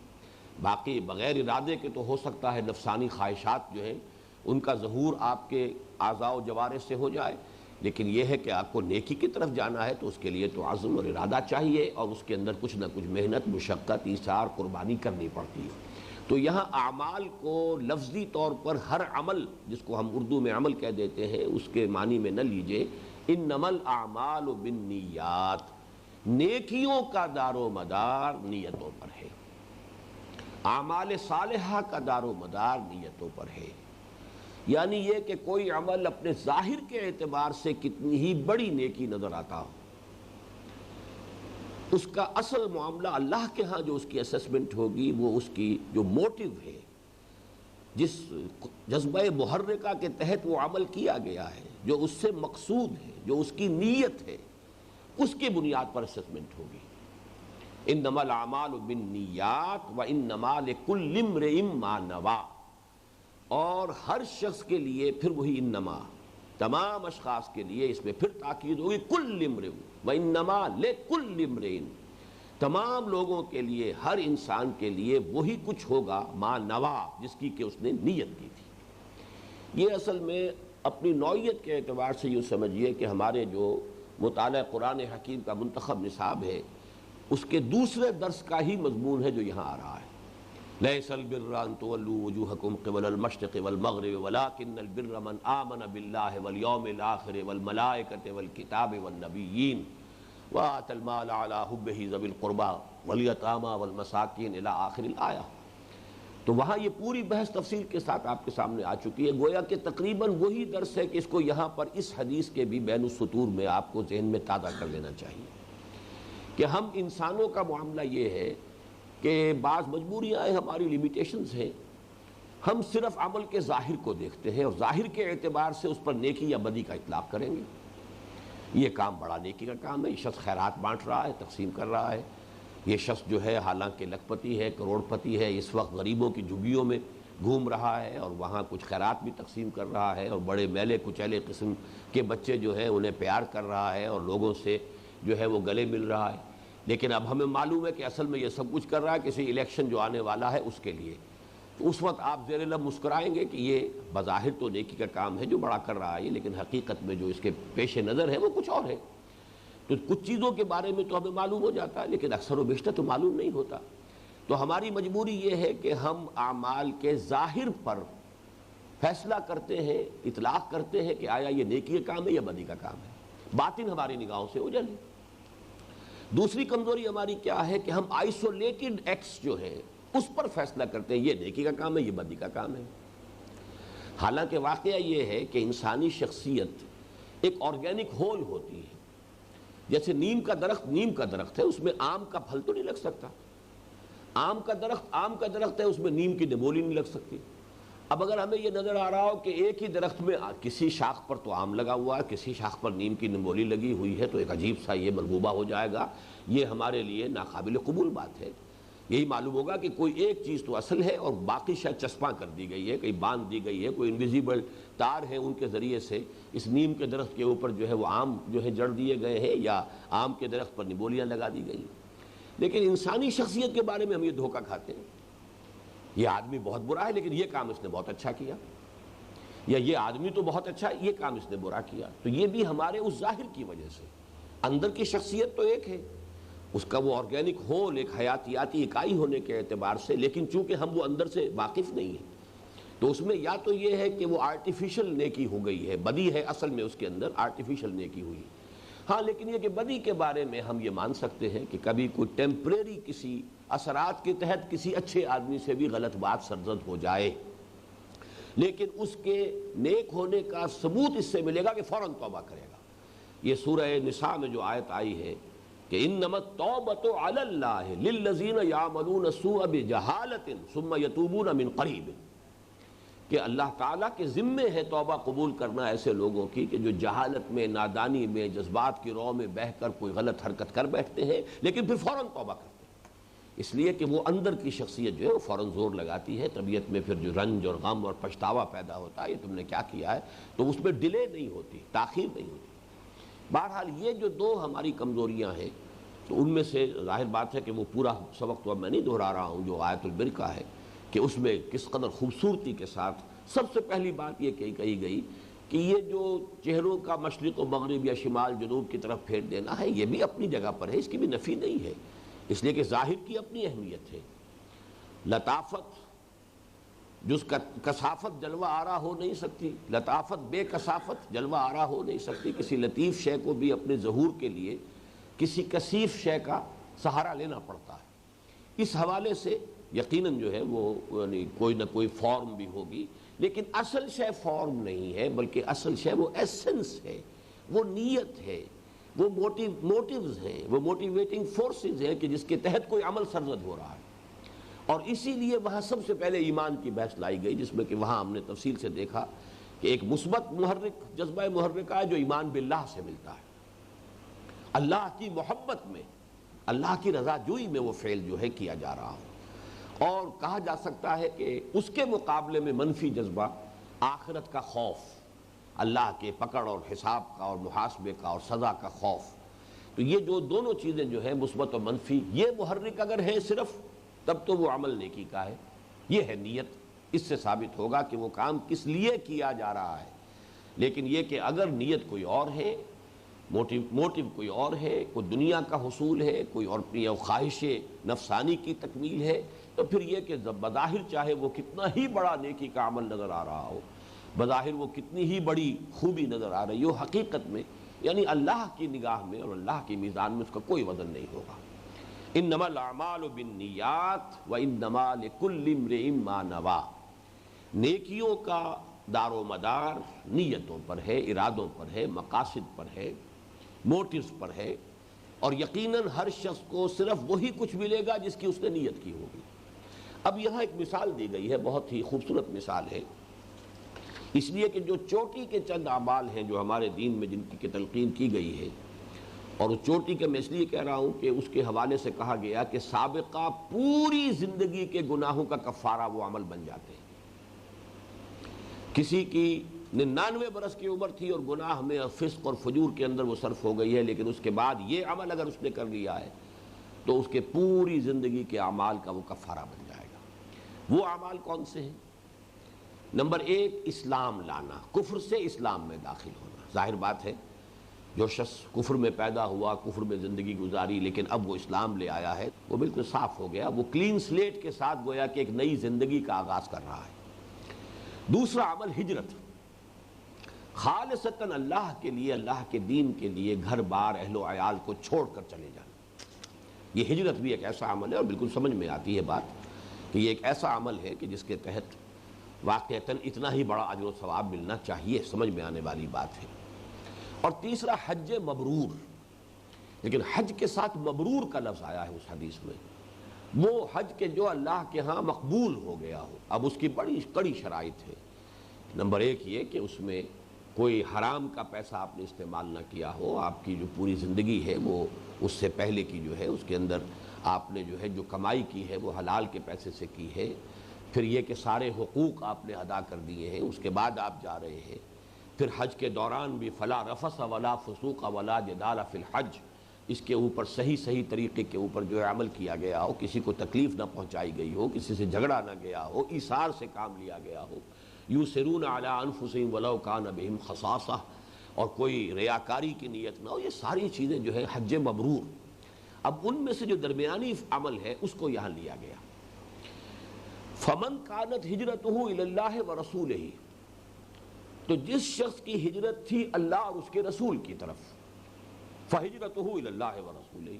Speaker 1: باقی بغیر ارادے کے تو ہو سکتا ہے نفسانی خواہشات جو ہیں ان کا ظہور آپ کے اعضاء و جوارح سے ہو جائے، لیکن یہ ہے کہ آپ کو نیکی کی طرف جانا ہے تو اس کے لیے تو عزم اور ارادہ چاہیے، اور اس کے اندر کچھ نہ کچھ محنت، مشقت، ایثار، قربانی کرنی پڑتی ہے. تو یہاں اعمال کو لفظی طور پر ہر عمل جس کو ہم اردو میں عمل کہہ دیتے ہیں اس کے معنی میں نہ لیجئے. انما الاعمال بالنیات، نیکیوں کا دار و مدار نیتوں پر ہے، اعمال صالحہ کا دار و مدار نیتوں پر ہے. یعنی یہ کہ کوئی عمل اپنے ظاہر کے اعتبار سے کتنی ہی بڑی نیکی نظر آتا ہو، اس کا اصل معاملہ اللہ کے ہاں جو اس کی اسسمنٹ ہوگی وہ اس کی جو موٹیو ہے، جس جذبہ محرکہ کے تحت وہ عمل کیا گیا ہے، جو اس سے مقصود ہے، جو اس کی نیت ہے، اس کی بنیاد پر اسسمنٹ ہوگی. انما الاعمال بالنیات وانما لکل امرئ ما نوی، اور ہر شخص کے لیے پھر وہی انما، تمام اشخاص کے لیے اس میں پھر تاکید ہوگی کل امرئ وانما لکل امرئ، تمام لوگوں کے لیے، ہر انسان کے لیے وہی کچھ ہوگا ما نوی، جس کی کہ اس نے نیت کی تھی. یہ اصل میں اپنی نوعیت کے اعتبار سے یوں سمجھیے کہ ہمارے جو مطالعہ قرآن حکیم کا منتخب نصاب ہے اس کے دوسرے درس کا ہی مضمون ہے جو یہاں آ رہا ہے. لیس البر ان تولوا وجوہکم قبل المشرق والمغرب ولکن البر من آمن باللہ والیوم الآخر والملائکۃ والکتاب والنبیین وآتى المال على حبه ذوي القربى والیتامى والمساکین الی آخر الآیہ۔ تو وہاں یہ پوری بحث تفصیل کے ساتھ آپ کے سامنے آ چکی ہے، گویا کہ تقریباً وہی درس ہے کہ اس کو یہاں پر اس حدیث کے بھی بین السطور میں آپ کو ذہن میں تازہ کر لینا چاہیے کہ ہم انسانوں کا معاملہ یہ ہے کہ بعض مجبوریاں ہیں، ہماری لیمیٹیشنز ہیں، ہم صرف عمل کے ظاہر کو دیکھتے ہیں اور ظاہر کے اعتبار سے اس پر نیکی یا بدی کا اطلاق کریں گے۔ یہ کام بڑا نیکی کا کام ہے، یہ شخص خیرات بانٹ رہا ہے، تقسیم کر رہا ہے، یہ شخص جو ہے حالانکہ لکھ پتی ہے، کروڑ پتی ہے، اس وقت غریبوں کی جھگیوں میں گھوم رہا ہے اور وہاں کچھ خیرات بھی تقسیم کر رہا ہے اور بڑے میلے کچیلے قسم کے بچے جو ہیں انہیں پیار کر رہا ہے اور لوگوں سے جو ہے وہ گلے مل رہا ہے۔ لیکن اب ہمیں معلوم ہے کہ اصل میں یہ سب کچھ کر رہا ہے کسی الیکشن جو آنے والا ہے اس کے لیے، تو اس وقت آپ زیر لب مسکرائیں گے کہ یہ بظاہر تو نیکی کا کام ہے جو بڑا کر رہا ہے، لیکن حقیقت میں جو اس کے پیش نظر ہے وہ کچھ اور ہے۔ تو کچھ چیزوں کے بارے میں تو ہمیں معلوم ہو جاتا ہے لیکن اکثر و بیشتر تو معلوم نہیں ہوتا۔ تو ہماری مجبوری یہ ہے کہ ہم اعمال کے ظاہر پر فیصلہ کرتے ہیں، اطلاق کرتے ہیں کہ آیا یہ نیکی کا کام ہے یا بدی کا کام ہے، باطن ہماری نگاہوں سے اوجھل ہے۔ دوسری کمزوری ہماری کیا ہے کہ ہم آئسولیٹڈ ایکٹس جو ہیں اس پر فیصلہ کرتے ہیں یہ نیکی کا کام ہے یہ بدی کا کام ہے۔ حالانکہ واقعہ یہ ہے کہ انسانی شخصیت ایک آرگینک ہول ہوتی ہے۔ جیسے نیم کا درخت ہے، اس میں آم کا پھل تو نہیں لگ سکتا، آم کا درخت ہے، اس میں نیم کی نبولی نہیں لگ سکتی۔ اب اگر ہمیں یہ نظر آ رہا ہو کہ ایک ہی درخت میں کسی شاخ پر تو آم لگا ہوا ہے، کسی شاخ پر نیم کی نبولی لگی ہوئی ہے، تو ایک عجیب سا یہ مرغوبہ ہو جائے گا، یہ ہمارے لیے ناقابل قبول بات ہے۔ یہی معلوم ہوگا کہ کوئی ایک چیز تو اصل ہے اور باقی شاید چسپاں کر دی گئی ہے، کہیں باندھ دی گئی ہے، کوئی انویزیبل تار ہے ان کے ذریعے سے اس نیم کے درخت کے اوپر جو ہے وہ آم جو ہے جڑ دیے گئے ہیں یا آم کے درخت پر نبولیاں لگا دی گئی۔ لیکن انسانی شخصیت کے بارے میں ہم یہ دھوکہ کھاتے ہیں، یہ آدمی بہت برا ہے لیکن یہ کام اس نے بہت اچھا کیا، یا یہ آدمی تو بہت اچھا ہے یہ کام اس نے برا کیا۔ تو یہ بھی ہمارے اس ظاہر کی وجہ سے، اندر کی شخصیت تو ایک ہے، اس کا وہ آرگینک ہول ایک حیاتیاتی اکائی ہونے کے اعتبار سے، لیکن چونکہ ہم وہ اندر سے واقف نہیں ہیں تو اس میں یا تو یہ ہے کہ وہ آرٹیفیشل نیکی ہو گئی ہے، بدی ہے اصل میں اس کے اندر آرٹیفیشل نیکی ہوئی۔ ہاں لیکن یہ کہ بدی کے بارے میں ہم یہ مان سکتے ہیں کہ کبھی کوئی ٹیمپریری کسی اثرات کے تحت کسی اچھے آدمی سے بھی غلط بات سرزد ہو جائے، لیکن اس کے نیک ہونے کا ثبوت اس سے ملے گا کہ فوراً توبہ کرے گا۔ یہ سورہ نساء میں جو آیت آئی ہے کہ انما التوبۃ علی اللہ للذین یعملون السوء بجہالۃ ثم یتوبون من قریب، کہ اللہ تعالیٰ کے ذمے ہے توبہ قبول کرنا ایسے لوگوں کی کہ جو جہالت میں، نادانی میں، جذبات کی رو میں بہہ کر کوئی غلط حرکت کر بیٹھتے ہیں لیکن پھر فوراً توبہ کرتے ہیں، اس لیے کہ وہ اندر کی شخصیت جو ہے وہ فوراً زور لگاتی ہے، طبیعت میں پھر جو رنج اور غم اور پچھتاوا پیدا ہوتا ہے یہ تم نے کیا کیا ہے، تو اس میں ڈیلے نہیں ہوتی، تاخیر نہیں ہوتی۔ بہرحال یہ جو دو ہماری کمزوریاں ہیں تو ان میں سے ظاہر بات ہے کہ وہ پورا سبق تو اب میں نہیں دہرا رہا ہوں جو آیت البر کا ہے کہ اس میں کس قدر خوبصورتی کے ساتھ سب سے پہلی بات یہ کہی گئی کہ یہ جو چہروں کا مشرق و مغرب یا شمال جنوب کی طرف پھیر دینا ہے یہ بھی اپنی جگہ پر ہے، اس کی بھی نفی نہیں ہے، اس لیے کہ ظاہر کی اپنی اہمیت ہے۔ لطافت جس کا کثافت جلوہ آرا ہو نہیں سکتی، لطافت بے کثافت جلوہ آرا ہو نہیں سکتی، کسی لطیف شے کو بھی اپنے ظہور کے لیے کسی کثیف شے کا سہارا لینا پڑتا ہے۔ اس حوالے سے یقیناً جو ہے وہ یعنی کوئی نہ کوئی فارم بھی ہوگی، لیکن اصل شے فارم نہیں ہے بلکہ اصل شے وہ ایسنس ہے، وہ نیت ہے، وہ موٹیوز ہیں، وہ موٹیویٹنگ فورسز ہیں کہ جس کے تحت کوئی عمل سرزد ہو رہا ہے۔ اور اسی لیے وہاں سب سے پہلے ایمان کی بحث لائی گئی، جس میں کہ وہاں ہم نے تفصیل سے دیکھا کہ ایک مثبت محرک جذبہ محرکہ ہے جو ایمان باللہ سے ملتا ہے، اللہ کی محبت میں، اللہ کی رضا جوئی میں وہ فعل جو ہے کیا جا رہا ہو۔ اور کہا جا سکتا ہے کہ اس کے مقابلے میں منفی جذبہ آخرت کا خوف، اللہ کے پکڑ اور حساب کا اور محاسبے کا اور سزا کا خوف، تو یہ جو دونوں چیزیں جو ہیں مثبت اور منفی، یہ محرک اگر ہے صرف تب تو وہ عمل نیکی کا ہے، یہ ہے نیت، اس سے ثابت ہوگا کہ وہ کام کس لیے کیا جا رہا ہے۔ لیکن یہ کہ اگر نیت کوئی اور ہے موٹیو کوئی اور ہے، کوئی دنیا کا حصول ہے، کوئی اور اپنی خواہش نفسانی کی تکمیل ہے، تو پھر یہ کہ بظاہر چاہے وہ کتنا ہی بڑا نیکی کا عمل نظر آ رہا ہو، بظاہر وہ کتنی ہی بڑی خوبی نظر آ رہی ہو، حقیقت میں یعنی اللہ کی نگاہ میں اور اللہ کی میزان میں اس کا کوئی وزن نہیں ہوگا۔ انما الاعمال بالنیات وانما لکل امرئ ما نوی، نیکیوں کا دار و مدار نیتوں پر ہے، ارادوں پر ہے، مقاصد پر ہے، موٹیوز پر ہے، اور یقیناً ہر شخص کو صرف وہی کچھ ملے گا جس کی اس نے نیت کی ہوگی۔ اب یہاں ایک مثال دی گئی ہے، بہت ہی خوبصورت مثال ہے، اس لیے کہ جو چوٹی کے چند اعمال ہیں جو ہمارے دین میں جن کی تلقین کی گئی ہے، اور اس چوٹی کے میں اس لیے کہہ رہا ہوں کہ اس کے حوالے سے کہا گیا کہ سابقہ پوری زندگی کے گناہوں کا کفارہ وہ عمل بن جاتے ہیں۔ کسی کی 99 برس کی عمر تھی اور گناہ میں اور فسق اور فجور کے اندر وہ صرف ہو گئی ہے، لیکن اس کے بعد یہ عمل اگر اس نے کر لیا ہے تو اس کے پوری زندگی کے اعمال کا وہ کفارہ بن جائے گا۔ وہ اعمال کون سے ہیں؟ نمبر 1، اسلام لانا، کفر سے اسلام میں داخل ہونا۔ ظاہر بات ہے جو شخص کفر میں پیدا ہوا، کفر میں زندگی گزاری، لیکن اب وہ اسلام لے آیا ہے، وہ بالکل صاف ہو گیا، وہ کلین سلیٹ کے ساتھ گویا کہ ایک نئی زندگی کا آغاز کر رہا ہے۔ دوسرا عمل ہجرت، خالصتاً اللہ کے لیے، اللہ کے دین کے لیے گھر بار اہل و عیال کو چھوڑ کر چلے جانا۔ یہ ہجرت بھی ایک ایسا عمل ہے، اور بالکل سمجھ میں آتی ہے بات کہ یہ ایک ایسا عمل ہے کہ جس کے تحت واقعتاً اتنا ہی بڑا اجر و ثواب ملنا چاہیے، سمجھ میں آنے والی بات ہے۔ اور تیسرا حج مبرور، لیکن حج کے ساتھ مبرور کا لفظ آیا ہے اس حدیث میں، وہ حج کے جو اللہ کے ہاں مقبول ہو گیا ہو۔ اب اس کی بڑی کڑی شرائط ہے۔ نمبر 1 یہ کہ اس میں کوئی حرام کا پیسہ آپ نے استعمال نہ کیا ہو، آپ کی جو پوری زندگی ہے وہ اس سے پہلے کی جو ہے اس کے اندر آپ نے جو ہے جو کمائی کی ہے وہ حلال کے پیسے سے کی ہے۔ پھر یہ کہ سارے حقوق آپ نے ادا کر دیے ہیں، اس کے بعد آپ جا رہے ہیں۔ پھر حج کے دوران بھی فلا رفث ولا فسوق ولا جدال فی الحج، اس کے اوپر صحیح طریقے کے اوپر جو ہے عمل کیا گیا ہو، کسی کو تکلیف نہ پہنچائی گئی ہو، کسی سے جھگڑا نہ گیا ہو، ایثار سے کام لیا گیا ہو، یوسرون علی انفسہم ولو کان بہم خصاصہ، اور کوئی ریاکاری کی نیت نہ ہو، یہ ساری چیزیں جو ہے حج مبرور۔ اب ان میں سے جو درمیانی عمل ہے اس کو یہاں لیا گیا۔ فمن کانت ہجرتہ الی اللہ ورسولہ، تو جس شخص کی ہجرت تھی اللہ اور اس کے رسول کی طرف، فہجرتہ الی اللہ ورسولہ،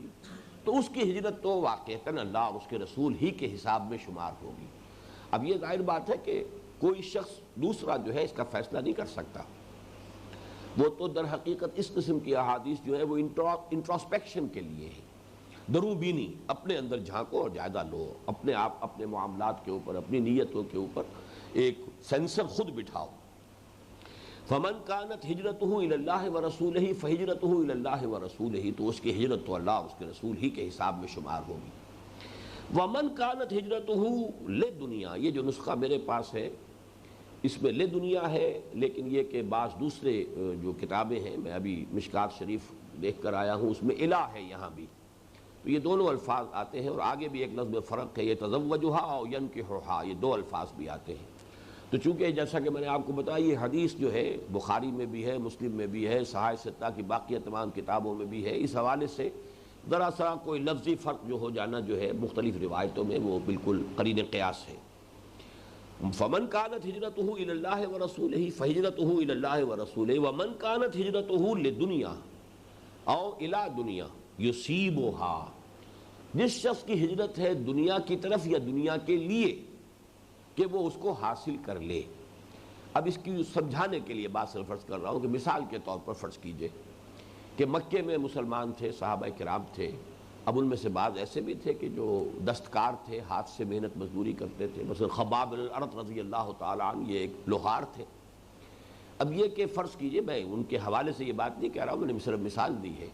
Speaker 1: تو اس کی ہجرت تو واقعتاً اللہ اور اس کے رسول ہی کے حساب میں شمار ہوگی۔ اب یہ ظاہر بات ہے کہ کوئی شخص دوسرا جو ہے اس کا فیصلہ نہیں کر سکتا، وہ تو در حقیقت اس قسم کی احادیث جو ہے وہ انٹراسپیکشن کے لیے ہے، درو بینی، اپنے اندر جھانکو اور جائزہ لو، اپنے آپ اپنے معاملات کے اوپر، اپنی نیتوں کے اوپر ایک سینسر خود بٹھاؤ۔ فمن کانت ہجرتہ الی اللہ ورسولہ فہجرتہ الی اللہ ورسولہ، تو اس کی ہجرت تو اللہ اور اس کے رسول ہی کے حساب میں شمار ہوگی۔ ومن کانت ہجرتہ لدنیا، یہ جو نسخہ میرے پاس ہے اس میں لے دنیا ہے، لیکن یہ کہ بعض دوسرے جو کتابیں ہیں، میں ابھی مشکات شریف دیکھ کر آیا ہوں، اس میں الہ ہے یہاں بھی، تو یہ دونوں الفاظ آتے ہیں، اور آگے بھی ایک لفظ میں فرق ہے، یہ تزوجھا اور ینکحھا، یہ 2 الفاظ بھی آتے ہیں۔ تو چونکہ جیسا کہ میں نے آپ کو بتایا یہ حدیث جو ہے بخاری میں بھی ہے، مسلم میں بھی ہے، صحاح ستہ کی باقیہ تمام کتابوں میں بھی ہے، اس حوالے سے ذرا سا کوئی لفظی فرق جو ہو جانا جو ہے مختلف روایتوں میں وہ بالکل قرین قیاس ہے۔ فمن کانت ہجرتہ الی اللہ ورسولہ فہجرتہ الی اللہ ورسولہ ومن کانت ہجرتہ لدنیا او الی دنیا یصیبھا، جس شخص کی ہجرت ہے دنیا کی طرف یا دنیا کے لیے کہ وہ اس کو حاصل کر لے۔ اب اس کی سمجھانے کے لیے بات صرف فرض کر رہا ہوں کہ مثال کے طور پر فرض کیجئے کہ مکے میں مسلمان تھے، صحابہ کرام تھے، اب ان میں سے بعض ایسے بھی تھے کہ جو دستکار تھے، ہاتھ سے محنت مزدوری کرتے تھے، مثلا خباب بن الارت رضی اللہ تعالیٰ عنہ، یہ ایک لوہار تھے۔ اب یہ کہ فرض کیجئے، میں ان کے حوالے سے یہ بات نہیں کہہ رہا ہوں، میں نے صرف مثال دی ہے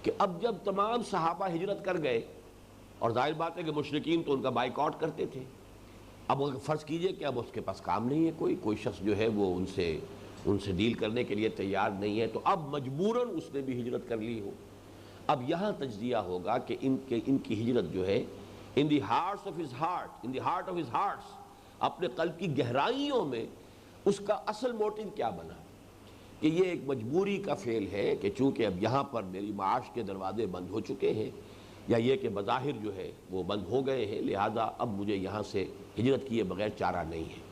Speaker 1: کہ اب جب تمام صحابہ ہجرت کر گئے، اور ظاہر بات ہے کہ مشرکین تو ان کا بائیکاٹ کرتے تھے، اب فرض کیجئے کہ اب اس کے پاس کام نہیں ہے، کوئی شخص جو ہے وہ ان سے ڈیل کرنے کے لیے تیار نہیں ہے، تو اب مجبوراً اس نے بھی ہجرت کر لی ہو۔ اب یہاں تجزیہ ہوگا کہ ان کی ہجرت جو ہے in the hearts of his heart, in the heart of his hearts, اپنے قلب کی گہرائیوں میں اس کا اصل موٹیو کیا بنا، کہ یہ ایک مجبوری کا فعل ہے کہ چونکہ اب یہاں پر میری معاش کے دروازے بند ہو چکے ہیں، یا یہ کہ بظاہر جو ہے وہ بند ہو گئے ہیں، لہذا اب مجھے یہاں سے ہجرت کیے بغیر چارہ نہیں ہے۔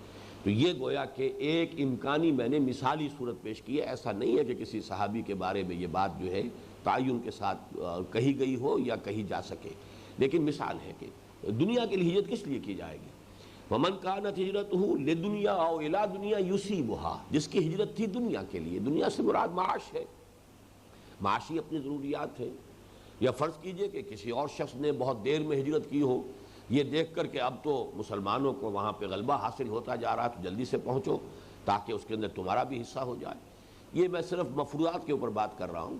Speaker 1: تو یہ گویا کہ ایک امکانی میں نے مثالی صورت پیش کی ہے، ایسا نہیں ہے کہ کسی صحابی کے بارے میں یہ بات جو ہے تعین کے ساتھ کہی گئی ہو یا کہی جا سکے، لیکن مثال ہے کہ دنیا کے لیے ہجرت کس لیے کی جائے گی؟ وَمَنْ كَانَتْ هِجْرَتُهُ لِدُنْيَا أَوْ إِلَىٰ دُنْيَا يُصِيبُهَا، جس کی ہجرت تھی دنیا کے لیے، دنیا سے مراد معاش ہے، معاشی اپنی ضروریات ہے، یا فرض کیجئے کہ کسی اور شخص نے بہت دیر میں ہجرت کی ہو، یہ دیکھ کر کہ اب تو مسلمانوں کو وہاں پہ غلبہ حاصل ہوتا جا رہا ہے، تو جلدی سے پہنچو تاکہ اس کے اندر تمہارا بھی حصہ ہو جائے۔ یہ میں صرف مفروضات کے اوپر بات کر رہا ہوں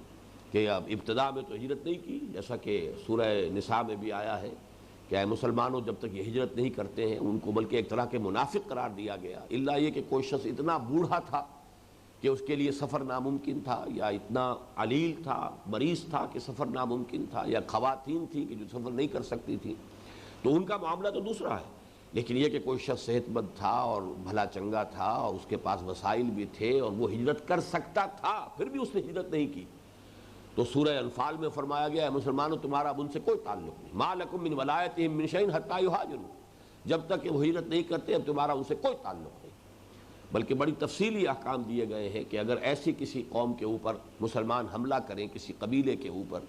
Speaker 1: کہ اب ابتدا میں تو ہجرت نہیں کی، جیسا کہ سورہ نساء میں بھی آیا ہے کہ اے مسلمانوں جب تک یہ ہجرت نہیں کرتے ہیں ان کو بلکہ ایک طرح کے منافق قرار دیا گیا، الا یہ کہ کوئی شخص اتنا بوڑھا تھا کہ اس کے لیے سفر ناممکن تھا، یا اتنا علیل تھا، مریض تھا کہ سفر ناممکن تھا، یا خواتین تھیں کہ جو سفر نہیں کر سکتی تھیں، تو ان کا معاملہ تو دوسرا ہے۔ لیکن یہ کہ کوئی شخص صحت مند تھا اور بھلا چنگا تھا اور اس کے پاس وسائل بھی تھے اور وہ ہجرت کر سکتا تھا، پھر بھی اس نے ہجرت نہیں کی، تو سورہ انفال میں فرمایا گیا ہے مسلمانوں تمہارا اب ان سے کوئی تعلق نہیں، ما لکم من ولایتہم من شیء حتی یہاجروا، جب تک کہ وہ ہجرت نہیں کرتے اب تمہارا ان سے کوئی تعلق نہیں۔ بلکہ بڑی تفصیلی احکام دیے گئے ہیں کہ اگر ایسی کسی قوم کے اوپر مسلمان حملہ کریں، کسی قبیلے کے اوپر،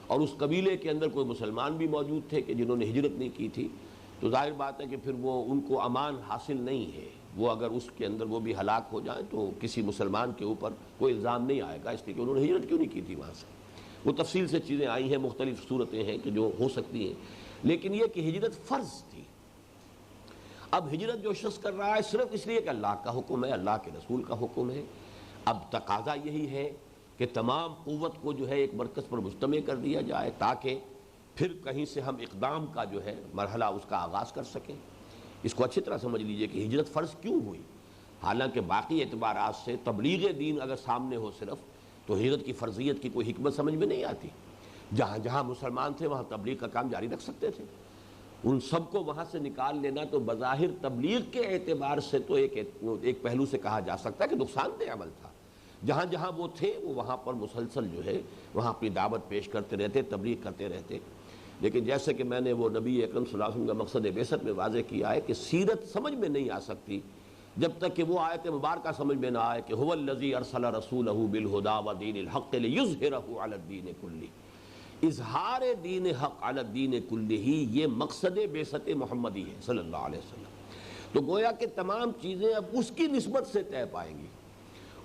Speaker 1: اور اس قبیلے کے اندر کوئی مسلمان بھی موجود تھے کہ جنہوں نے ہجرت نہیں کی تھی، تو ظاہر بات ہے کہ پھر وہ ان کو امان حاصل نہیں ہے، وہ اگر اس کے اندر وہ بھی ہلاک ہو جائیں تو کسی مسلمان کے اوپر کوئی الزام نہیں آئے گا، اس لیے کہ انہوں نے ہجرت کیوں نہیں کی تھی وہاں سے۔ وہ تفصیل سے چیزیں آئی ہیں، مختلف صورتیں ہیں کہ جو ہو سکتی ہیں، لیکن یہ کہ ہجرت فرض تھی۔ اب ہجرت جو شخص کر رہا ہے صرف اس لیے کہ اللہ کا حکم ہے، اللہ کے رسول کا حکم ہے، اب تقاضا یہی ہے کہ تمام قوت کو جو ہے ایک مرکز پر مجتمع کر دیا جائے تاکہ پھر کہیں سے ہم اقدام کا جو ہے مرحلہ اس کا آغاز کر سکیں۔ اس کو اچھی طرح سمجھ لیجئے کہ ہجرت فرض کیوں ہوئی، حالانکہ باقی اعتبارات سے تبلیغ دین اگر سامنے ہو صرف، تو ہجرت کی فرضیت کی کوئی حکمت سمجھ میں نہیں آتی۔ جہاں جہاں مسلمان تھے وہاں تبلیغ کا کام جاری رکھ سکتے تھے، ان سب کو وہاں سے نکال لینا تو بظاہر تبلیغ کے اعتبار سے تو ایک پہلو سے کہا جا سکتا ہے کہ نقصان دہ عمل تھا۔ جہاں جہاں وہ تھے وہ وہاں پر مسلسل جو ہے وہاں اپنی دعوت پیش کرتے رہتے، تبلیغ کرتے رہتے۔ لیکن جیسے کہ میں نے وہ نبی اکرم صلی اللہ علیہ وسلم کا مقصد بعثت میں واضح کیا ہے کہ سیرت سمجھ میں نہیں آ سکتی جب تک کہ وہ آیت مبارکہ سمجھ میں نہ آئے کہ هو الذی ارسل رسولہ بالہدی ودین الحق لیظہرہ علی الدین کلہ، اظہار دین حق علی الدین کلہ، یہ مقصد بعثت محمدی ہے صلی اللہ علیہ وسلم۔ تو گویا کہ تمام چیزیں اب اس کی نسبت سے طے پائیں گی،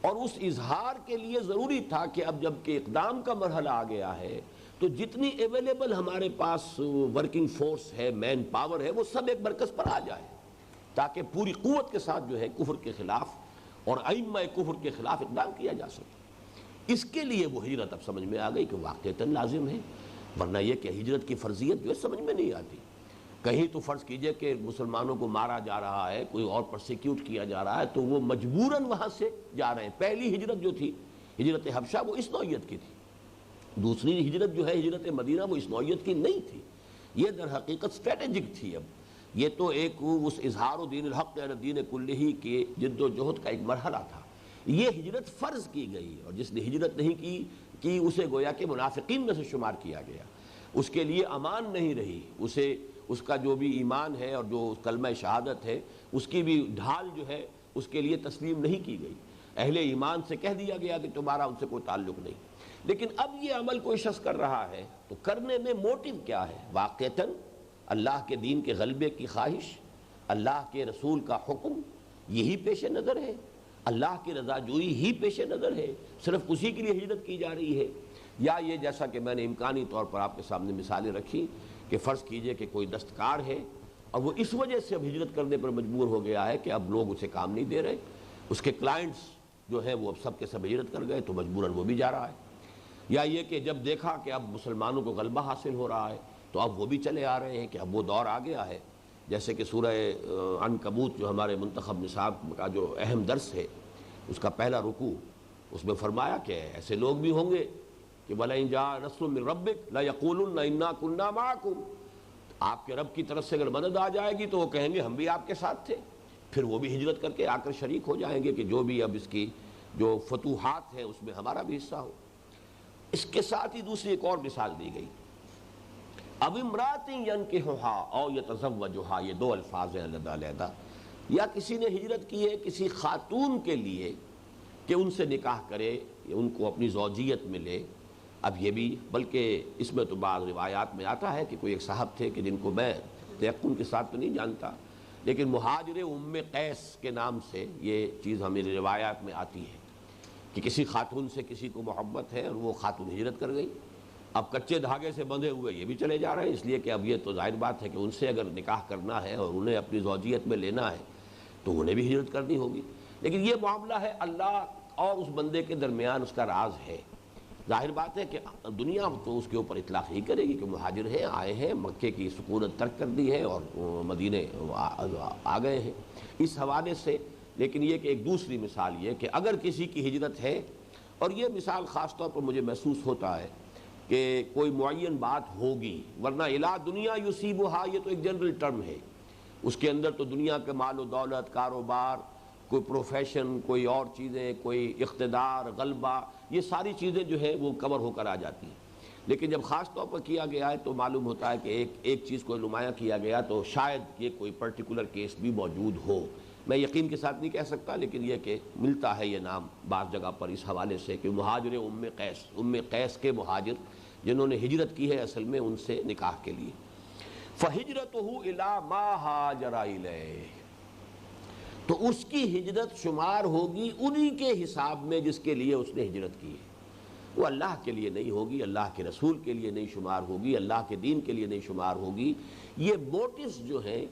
Speaker 1: اور اس اظہار کے لیے ضروری تھا کہ اب جب کہ اقدام کا مرحلہ آ گیا ہے تو جتنی اویلیبل ہمارے پاس ورکنگ فورس ہے، مین پاور ہے، وہ سب ایک مرکز پر آ جائے تاکہ پوری قوت کے ساتھ جو ہے کفر کے خلاف اور ائمہ کفر کے خلاف اقدام کیا جا سکے۔ اس کے لیے وہ ہجرت اب سمجھ میں آ گئی کہ واقعتاً لازم ہے، ورنہ یہ کہ ہجرت کی فرضیت جو ہے سمجھ میں نہیں آتی۔ کہیں تو فرض کیجئے کہ مسلمانوں کو مارا جا رہا ہے، کوئی اور پرسیکیوٹ کیا جا رہا ہے، تو وہ مجبوراً وہاں سے جا رہے ہیں۔ پہلی ہجرت جو تھی ہجرت حبشہ وہ اس نوعیت کی تھی، دوسری ہجرت جو ہے ہجرت مدینہ وہ اس نوعیت کی نہیں تھی، یہ در حقیقت اسٹریٹجک تھی۔ اب یہ تو ایک اس اظہار دین الحق علی الدین کلہ کے جد و جہد کا ایک مرحلہ تھا۔ یہ ہجرت فرض کی گئی، اور جس نے ہجرت نہیں کی اسے گویا کہ منافقین میں سے شمار کیا گیا، اس کے لیے امان نہیں رہی، اسے اس کا جو بھی ایمان ہے اور جو کلمہ شہادت ہے اس کی بھی ڈھال جو ہے اس کے لیے تسلیم نہیں کی گئی۔ اہل ایمان سے کہہ دیا گیا کہ تمہارا ان سے کوئی تعلق نہیں۔ لیکن اب یہ عمل کوئی شخص کر رہا ہے تو کرنے میں موٹیو کیا ہے؟ واقعتاً اللہ کے دین کے غلبے کی خواہش، اللہ کے رسول کا حکم یہی پیش نظر ہے، اللہ کی رضا جوئی ہی پیش نظر ہے، صرف اسی کے لیے ہجرت کی جا رہی ہے، یا یہ جیسا کہ میں نے امکانی طور پر آپ کے سامنے مثالیں رکھی کہ فرض کیجئے کہ کوئی دستکار ہے اور وہ اس وجہ سے اب ہجرت کرنے پر مجبور ہو گیا ہے کہ اب لوگ اسے کام نہیں دے رہے، اس کے کلائنٹس جو ہیں وہ اب سب کے سب ہجرت کر گئے تو مجبوراً وہ بھی جا رہا ہے، یا یہ کہ جب دیکھا کہ اب مسلمانوں کو غلبہ حاصل ہو رہا ہے تو اب وہ بھی چلے آ رہے ہیں کہ اب وہ دور آ گیا ہے۔ جیسے کہ سورہ عنکبوت جو ہمارے منتخب نصاب کا جو اہم درس ہے اس کا پہلا رکوع، اس میں فرمایا کہ ایسے لوگ بھی ہوں گے کہ وَلَئِن جَاءَ نَصْرٌ مِّن رَبِّكَ لَيَقُولُنَّ إِنَّا كُنَّا مَعَكُمْ، آپ کے رب کی طرف سے اگر مدد آ جائے گی تو وہ کہیں گے ہم بھی آپ کے ساتھ تھے، پھر وہ بھی ہجرت کر کے آ کر شریک ہو جائیں گے کہ جو بھی اب اس کی جو فتوحات ہیں اس میں ہمارا بھی حصہ ہو۔ اس کے ساتھ ہی دوسری ایک اور مثال دی گئی، اب امرات ینکحھا او یتزوجھا، یہ دو الفاظ ہیں علیحدہ علیحدہ، یا کسی نے ہجرت کی ہے کسی خاتون کے لیے کہ ان سے نکاح کرے، ان کو اپنی زوجیت میں لے۔ اب یہ بھی، بلکہ اس میں تو بعض روایات میں آتا ہے کہ کوئی ایک صاحب تھے کہ جن کو میں تیقن کے ساتھ تو نہیں جانتا، لیکن مہاجر ام قیس کے نام سے یہ چیز ہمیں روایات میں آتی ہے کہ کسی خاتون سے کسی کو محبت ہے اور وہ خاتون ہجرت کر گئی۔ اب کچے دھاگے سے بندھے ہوئے یہ بھی چلے جا رہے ہیں، اس لیے کہ اب یہ تو ظاہر بات ہے کہ ان سے اگر نکاح کرنا ہے اور انہیں اپنی زوجیت میں لینا ہے تو انہیں بھی ہجرت کرنی ہوگی۔ لیکن یہ معاملہ ہے اللہ اور اس بندے کے درمیان، اس کا راز ہے۔ ظاہر بات ہے کہ دنیا تو اس کے اوپر اطلاق ہی کرے گی کہ مہاجر ہیں، آئے ہیں، مکے کی سکونت ترک کر دی ہے اور مدینے آ گئے ہیں اس حوالے سے۔ لیکن یہ کہ ایک دوسری مثال یہ کہ اگر کسی کی ہجرت ہے، اور یہ مثال خاص طور پر مجھے محسوس ہوتا ہے کہ کوئی معین بات ہوگی، ورنہ الا دنیا یصیبھا یہ تو ایک جنرل ٹرم ہے، اس کے اندر تو دنیا کے مال و دولت، کاروبار، کوئی پروفیشن، کوئی اور چیزیں، کوئی اقتدار، غلبہ، یہ ساری چیزیں جو ہے وہ کور ہو کر آ جاتی ہیں۔ لیکن جب خاص طور پر کیا گیا ہے تو معلوم ہوتا ہے کہ ایک چیز کو نمایاں کیا گیا تو شاید یہ کوئی پرٹیکولر کیس بھی موجود ہو۔ میں یقین کے ساتھ نہیں کہہ سکتا، لیکن یہ کہ ملتا ہے یہ نام بعض جگہ پر اس حوالے سے کہ مہاجر ام قیس کے مہاجر جنہوں نے ہجرت کی ہے اصل میں ان سے نکاح کے لیے۔ فَهِجْرَتُهُ إِلَىٰ مَا هَاجَرَ إِلَيْهِ، تو اس کی ہجرت شمار ہوگی انہی کے حساب میں جس کے لیے اس نے ہجرت کی ہے۔ وہ اللہ کے لیے نہیں ہوگی، اللہ کے رسول کے لیے نہیں شمار ہوگی، اللہ کے دین کے لیے نہیں شمار ہوگی۔ یہ موٹیوز جو ہیں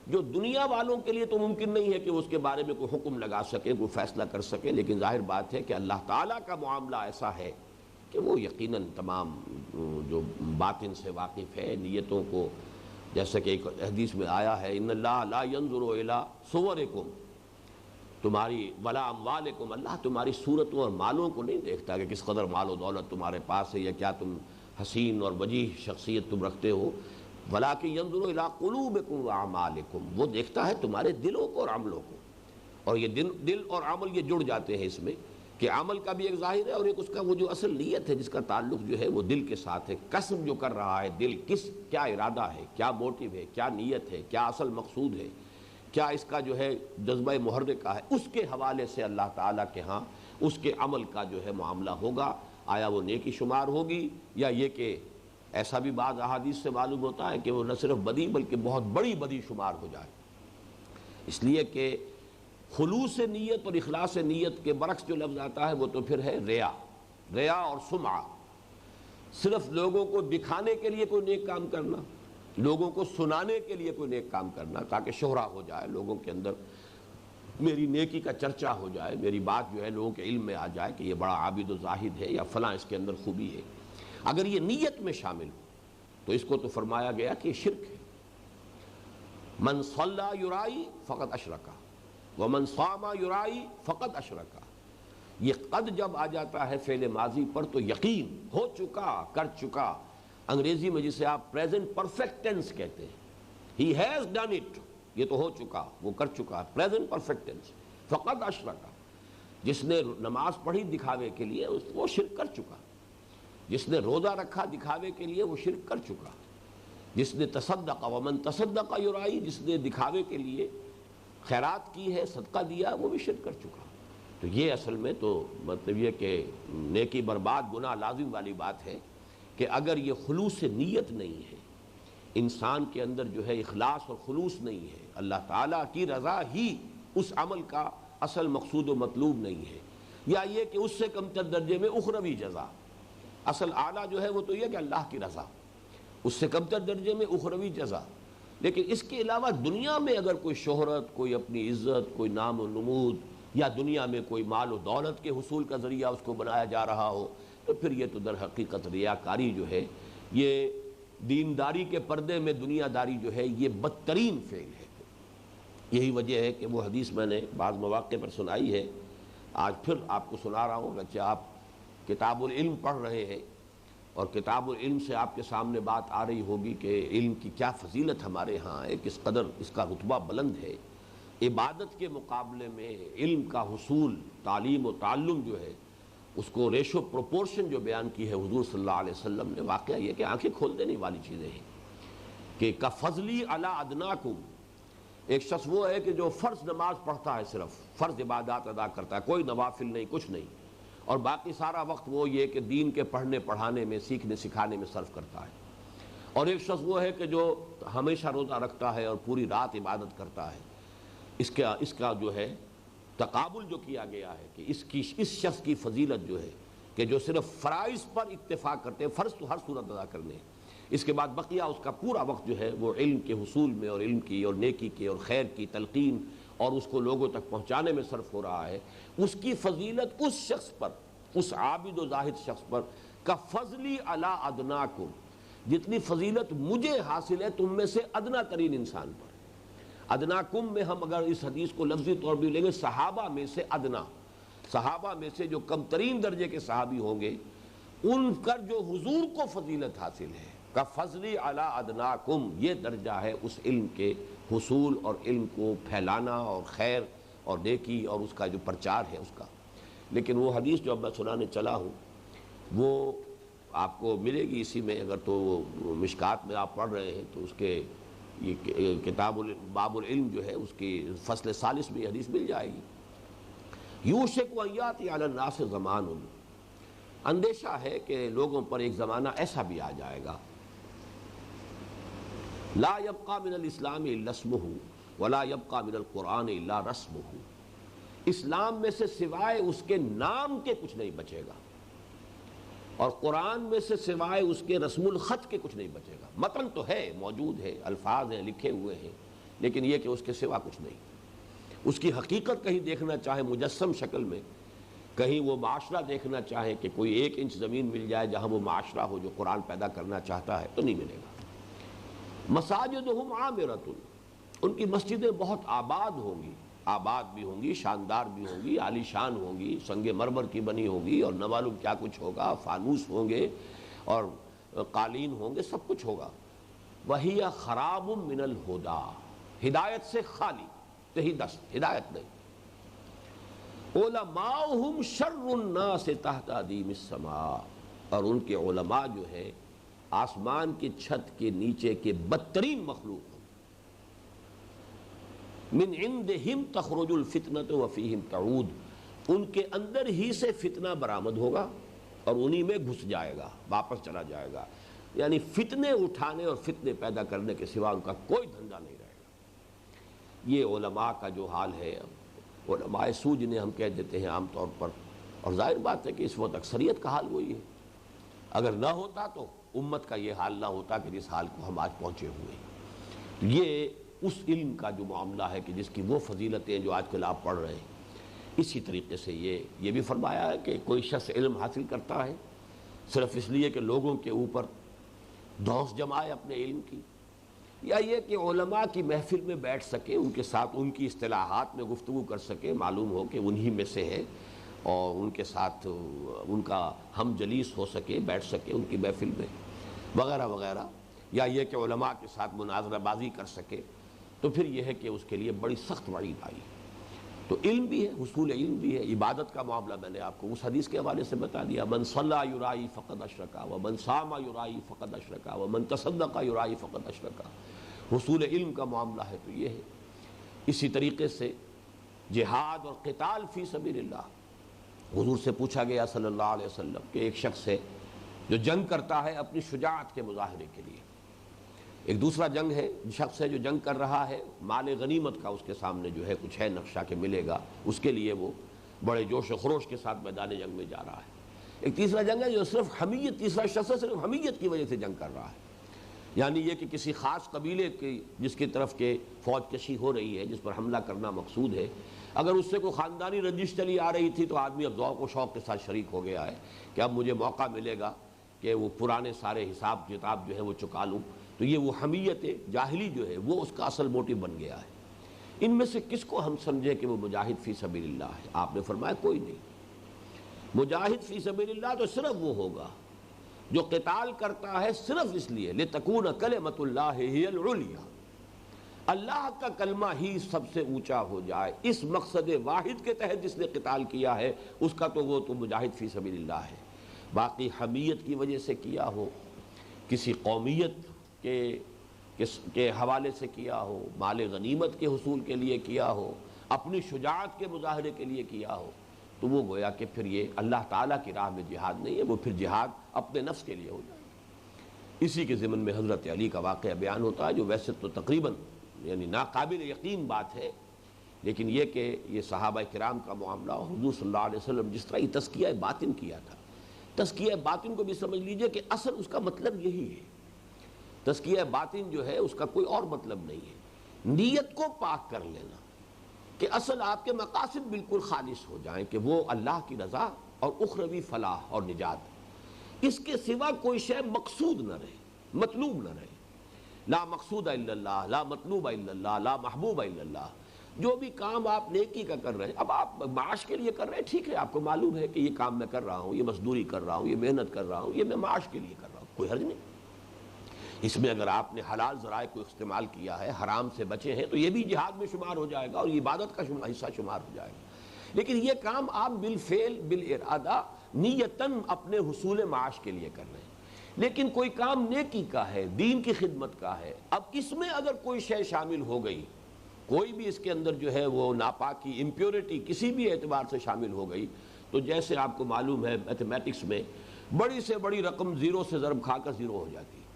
Speaker 1: جو دنیا والوں کے لیے تو ممکن نہیں ہے کہ اس کے بارے میں کوئی حکم لگا سکے، کوئی فیصلہ کر سکے، لیکن ظاہر بات ہے کہ اللہ تعالیٰ کا معاملہ ایسا ہے کہ وہ یقیناً تمام جو باطن سے واقف ہے، نیتوں کو، جیسا کہ ایک حدیث میں آیا ہے ان اللہ لا ينظر الى صورکم، تمہاری ولا اموالکم، اللہ تمہاری صورتوں اور مالوں کو نہیں دیکھتا کہ کس قدر مال و دولت تمہارے پاس ہے یا کیا تم حسین اور وجیح شخصیت تم رکھتے ہو، ولکن ينظر الى قلوبکم واعمالکم، وہ دیکھتا ہے تمہارے دلوں کو اور عملوں کو۔ اور یہ دل اور عمل یہ جڑ جاتے ہیں اس میں کہ عمل کا بھی ایک ظاہر ہے اور ایک اس کا وہ جو اصل نیت ہے جس کا تعلق جو ہے وہ دل کے ساتھ ہے۔ قسم جو کر رہا ہے دل، کیا ارادہ ہے، کیا موٹیو ہے، کیا نیت ہے، کیا اصل مقصود ہے، کیا اس کا جو ہے جذبہ محرکہ ہے، اس کے حوالے سے اللہ تعالیٰ کے ہاں اس کے عمل کا جو ہے معاملہ ہوگا۔ آیا وہ نیکی شمار ہوگی یا یہ کہ ایسا بھی بعض احادیث سے معلوم ہوتا ہے کہ وہ نہ صرف بدی بلکہ بہت بڑی بدی شمار ہو جائے، اس لیے کہ خلوص نیت اور اخلاص نیت کے برعکس جو لفظ آتا ہے وہ تو پھر ہے ریا اور سمعہ، صرف لوگوں کو دکھانے کے لیے کوئی نیک کام کرنا، لوگوں کو سنانے کے لیے کوئی نیک کام کرنا تاکہ شہرہ ہو جائے، لوگوں کے اندر میری نیکی کا چرچا ہو جائے، میری بات جو ہے لوگوں کے علم میں آ جائے کہ یہ بڑا عابد و زاہد ہے یا فلاں اس کے اندر خوبی ہے۔ اگر یہ نیت میں شامل ہو تو اس کو تو فرمایا گیا کہ یہ شرک ہے۔ من صلی یرائی فقط اشرکا ومن صام یرائی فقط اشرکا، یہ قد جب آ جاتا ہے فعل ماضی پر تو یقین ہو چکا، کر چکا، انگریزی میں جسے آپ پریزنٹ پرفیکٹ ٹینس کہتے ہیں، ہی ہیز ڈن اٹ، یہ تو ہو چکا، وہ کر چکا، پریزنٹ پرفیکٹ ٹینس۔ فقط اشرکا، جس نے نماز پڑھی دکھاوے کے لیے وہ شرک کر چکا، جس نے روزہ رکھا دکھاوے کے لیے وہ شرک کر چکا، جس نے تصدق ومن تصدق یرائی، جس نے دکھاوے کے لیے خیرات کی ہے، صدقہ دیا، وہ بھی شرک کر چکا۔ تو یہ اصل میں تو مطلب یہ کہ نیکی برباد گناہ لازم والی بات ہے کہ اگر یہ خلوص نیت نہیں ہے، انسان کے اندر جو ہے اخلاص اور خلوص نہیں ہے، اللہ تعالیٰ کی رضا ہی اس عمل کا اصل مقصود و مطلوب نہیں ہے، یا یہ کہ اس سے کمتر درجے میں اخروی جزا، اصل اعلیٰ جو ہے وہ تو یہ کہ اللہ کی رضا، اس سے کمتر درجے میں اخروی جزا۔ لیکن اس کے علاوہ دنیا میں اگر کوئی شہرت، کوئی اپنی عزت، کوئی نام و نمود، یا دنیا میں کوئی مال و دولت کے حصول کا ذریعہ اس کو بنایا جا رہا ہو، تو پھر یہ تو در حقیقت ریاکاری جو ہے، یہ دینداری کے پردے میں دنیا داری جو ہے یہ بدترین فعل ہے۔ یہی وجہ ہے کہ وہ حدیث میں نے بعض مواقع پر سنائی ہے، آج پھر آپ کو سنا رہا ہوں، اگرچہ آپ کتاب العلم پڑھ رہے ہیں اور کتاب العلم سے آپ کے سامنے بات آ رہی ہوگی کہ علم کی کیا فضیلت ہمارے ہاں ہے، کس قدر اس کا رتبہ بلند ہے، عبادت کے مقابلے میں علم کا حصول، تعلیم و تعلم جو ہے، اس کو ریشو پروپورشن جو بیان کی ہے حضور صلی اللہ علیہ وسلم نے، واقعہ یہ کہ آنکھیں کھول دینے والی چیزیں ہیں کہ کفضلی علی ادناکم، ایک شخص وہ ہے کہ جو فرض نماز پڑھتا ہے، صرف فرض عبادات ادا کرتا ہے، کوئی نوافل نہیں، کچھ نہیں، اور باقی سارا وقت وہ یہ کہ دین کے پڑھنے پڑھانے میں، سیکھنے سکھانے میں صرف کرتا ہے۔ اور ایک شخص وہ ہے کہ جو ہمیشہ روزہ رکھتا ہے اور پوری رات عبادت کرتا ہے۔ اس کا جو ہے تقابل جو کیا گیا ہے کہ اس شخص کی فضیلت جو ہے کہ جو صرف فرائض پر اکتفا کرتے ہیں، فرض تو ہر صورت ادا کرنے ہیں، اس کے بعد بقیہ اس کا پورا وقت جو ہے وہ علم کے حصول میں اور علم کی اور نیکی کی اور خیر کی تلقین اور اس کو لوگوں تک پہنچانے میں صرف ہو رہا ہے، اس کی فضیلت اس شخص پر، اس عابد و زاہد شخص پر کا فضلی علی ادناکم، جتنی فضیلت مجھے حاصل ہے تم میں سے ادنا ترین انسان پر۔ ادناکم میں ہم اگر اس حدیث کو لفظی طور بھی لیں گے، صحابہ میں سے ادنا، صحابہ میں سے جو کم ترین درجے کے صحابی ہوں گے، ان پر جو حضور کو فضیلت حاصل ہے کا فضلی علی ادناکم، یہ درجہ ہے اس علم کے حصول اور علم کو پھیلانا اور خیر اور نیکی اور اس کا جو پرچار ہے اس کا۔ لیکن وہ حدیث جو اب میں سنانے چلا ہوں وہ آپ کو ملے گی اسی میں، اگر تو مشکات میں آپ پڑھ رہے ہیں تو اس کے یہ کتاب باب العلم جو ہے اس کی فصل ثالث میں یہ حدیث مل جائے گی۔ یوشک ان یاتی علی الناس زمان، اندیشہ ہے کہ لوگوں پر ایک زمانہ ایسا بھی آ جائے گا، لا یبقى من الاسلام الا اسمہ ولا یبقى من القرآن الا رسمہ، اسلام میں سے سوائے اس کے نام کے کچھ نہیں بچے گا، اور قرآن میں سے سوائے اس کے رسم الخط کے کچھ نہیں بچے گا۔ متن تو ہے، موجود ہے، الفاظ ہیں، لکھے ہوئے ہیں، لیکن یہ کہ اس کے سوا کچھ نہیں۔ اس کی حقیقت کہیں دیکھنا چاہے مجسم شکل میں، کہیں وہ معاشرہ دیکھنا چاہے کہ کوئی 1 انچ زمین مل جائے جہاں وہ معاشرہ ہو جو قرآن پیدا کرنا چاہتا ہے، تو نہیں ملے گا۔ مساجدہم عامرۃ، ان کی مسجدیں بہت آباد ہوں گی، آباد بھی ہوں گی، شاندار بھی ہوں گی، عالی شان ہوں گی، سنگ مرمر کی بنی ہوگی، اور نہ معلوم کیا کچھ ہوگا، فانوس ہوں گے اور قالین ہوں گے، سب کچھ ہوگا۔ وہی خراب من الہدا، ہدایت سے خالی، تہی دست، ہدایت نہیں۔ علماؤہم شر الناس تحت ادیم السماء، اور ان کے علماء جو ہے آسمان کی چھت کے نیچے کے بدترین مخلوق ہیں۔ من عندہم تخرج الفتنۃ وفیہم تعود، ان کے اندر ہی سے فتنہ برآمد ہوگا اور انہی میں گھس جائے گا، واپس چلا جائے گا، یعنی فتنے اٹھانے اور فتنے پیدا کرنے کے سوا ان کا کوئی دھندا نہیں رہے گا۔ یہ علماء کا جو حال ہے، علماء سو جنہیں ہم کہہ دیتے ہیں عام طور پر، اور ظاہر بات ہے کہ اس وقت اکثریت کا حال وہی ہے۔ اگر نہ ہوتا تو امت کا یہ حال نہ ہوتا کہ جس حال کو ہم آج پہنچے ہوئے ہیں۔ یہ اس علم کا جو معاملہ ہے کہ جس کی وہ فضیلتیں جو آج کل آپ پڑھ رہے ہیں، اسی طریقے سے یہ بھی فرمایا ہے کہ کوئی شخص علم حاصل کرتا ہے صرف اس لیے کہ لوگوں کے اوپر دھوس جمائے اپنے علم کی، یا یہ کہ علماء کی محفل میں بیٹھ سکے، ان کے ساتھ ان کی اصطلاحات میں گفتگو کر سکے، معلوم ہو کہ انہی میں سے ہے، اور ان کے ساتھ ان کا ہم جلیس ہو سکے، بیٹھ سکے ان کی محفل میں وغیرہ وغیرہ، یا یہ کہ علماء کے ساتھ مناظرہ بازی کر سکے، تو پھر یہ ہے کہ اس کے لیے بڑی سخت وعید آئی۔ تو علم بھی ہے، حصول علم بھی ہے، عبادت کا معاملہ میں نے آپ کو اس حدیث کے حوالے سے بتا دیا، من صلی یرائی فقد اشرکا ومن صام یرائی فقد اشرکا ومن تصدق یرائی فقد اشرکا۔ حصول علم کا معاملہ ہے تو یہ ہے۔ اسی طریقے سے جہاد اور قتال فی سبیل اللہ، حضور سے پوچھا گیا صلی اللہ علیہ وسلم کہ ایک شخص ہے جو جنگ کرتا ہے اپنی شجاعت کے مظاہرے کے لیے، ایک دوسرا جنگ ہے، شخص ہے جو جنگ کر رہا ہے، مال غنیمت کا اس کے سامنے جو ہے کچھ ہے نقشہ کہ ملے گا، اس کے لیے وہ بڑے جوش و خروش کے ساتھ میدان جنگ میں جا رہا ہے۔ ایک تیسرا جنگ ہے جو صرف حمیت، تیسرا شخص ہے صرف حمیت کی وجہ سے جنگ کر رہا ہے، یعنی یہ کہ کسی خاص قبیلے کی جس کی طرف کے فوج کشی ہو رہی ہے، جس پر حملہ کرنا مقصود ہے، اگر اس سے کوئی خاندانی رنجش چلی آ رہی تھی تو آدمی اب ذوق و شوق کے ساتھ شریک ہو گیا ہے کہ اب مجھے موقع ملے گا کہ وہ پرانے سارے حساب کتاب جو ہے وہ چکا لوں۔ تو یہ وہ حمیت جاہلی جو ہے وہ اس کا اصل موٹیو بن گیا ہے۔ ان میں سے کس کو ہم سمجھیں کہ وہ مجاہد فی سبیل اللہ ہے؟ آپ نے فرمایا کوئی نہیں۔ مجاہد فی سبیل اللہ تو صرف وہ ہوگا جو قتال کرتا ہے صرف اس لیے لتکون کلمۃ اللہ ہی العلیٰ، اللہ کا کلمہ ہی سب سے اونچا ہو جائے، اس مقصد واحد کے تحت جس نے قتال کیا ہے اس کا تو وہ تو مجاہد فی سبیل اللہ ہے۔ باقی حمیت کی وجہ سے کیا ہو، کسی قومیت کے حوالے سے کیا ہو، مال غنیمت کے حصول کے لیے کیا ہو، اپنی شجاعت کے مظاہرے کے لیے کیا ہو، تو وہ گویا کہ پھر یہ اللہ تعالیٰ کی راہ میں جہاد نہیں ہے، وہ پھر جہاد اپنے نفس کے لیے ہو جائے۔ اسی کے ضمن میں حضرت علی کا واقعہ بیان ہوتا ہے، جو ویسے تو تقریباً یعنی ناقابل یقین بات ہے، لیکن یہ کہ یہ صحابہ کرام کا معاملہ، حضور صلی اللہ علیہ وسلم جس طرح یہ تزکیہ باطن کیا تھا، تزکیہ باطن کو بھی سمجھ لیجئے کہ اصل اس کا مطلب یہی ہے۔ تزکیہ باطن جو ہے اس کا کوئی اور مطلب نہیں ہے، نیت کو پاک کر لینا، کہ اصل آپ کے مقاصد بالکل خالص ہو جائیں، کہ وہ اللہ کی رضا اور اخروی فلاح اور نجات، اس کے سوا کوئی شے مقصود نہ رہے، مطلوب نہ رہے۔ لا مقصود الا اللہ، لا مطلوب الا اللہ، لا محبوب الا اللہ۔ جو بھی کام آپ نیکی کا کر رہے ہیں، اب آپ معاش کے لیے کر رہے ہیں، ٹھیک ہے، آپ کو معلوم ہے کہ یہ کام میں کر رہا ہوں، یہ مزدوری کر رہا ہوں، یہ محنت کر رہا ہوں، یہ میں معاش کے لیے کر رہا ہوں، کوئی حرج نہیں۔ اس میں اگر آپ نے حلال ذرائع کو استعمال کیا ہے، حرام سے بچے ہیں، تو یہ بھی جہاد میں شمار ہو جائے گا اور یہ عبادت کا حصہ شمار ہو جائے گا۔ لیکن یہ کام آپ بالفعل بالارادہ نیتاً اپنے حصول معاش کے لیے کر رہے ہیں۔ لیکن کوئی کام نیکی کا ہے، دین کی خدمت کا ہے، اب اس میں اگر کوئی شے شامل ہو گئی، کوئی بھی اس کے اندر جو ہے وہ ناپاکی، امپیورٹی کسی بھی اعتبار سے شامل ہو گئی، تو جیسے آپ کو معلوم ہے میتھمیٹکس میں بڑی سے بڑی رقم زیرو سے ضرب کھا کر زیرو ہو جاتی ہے۔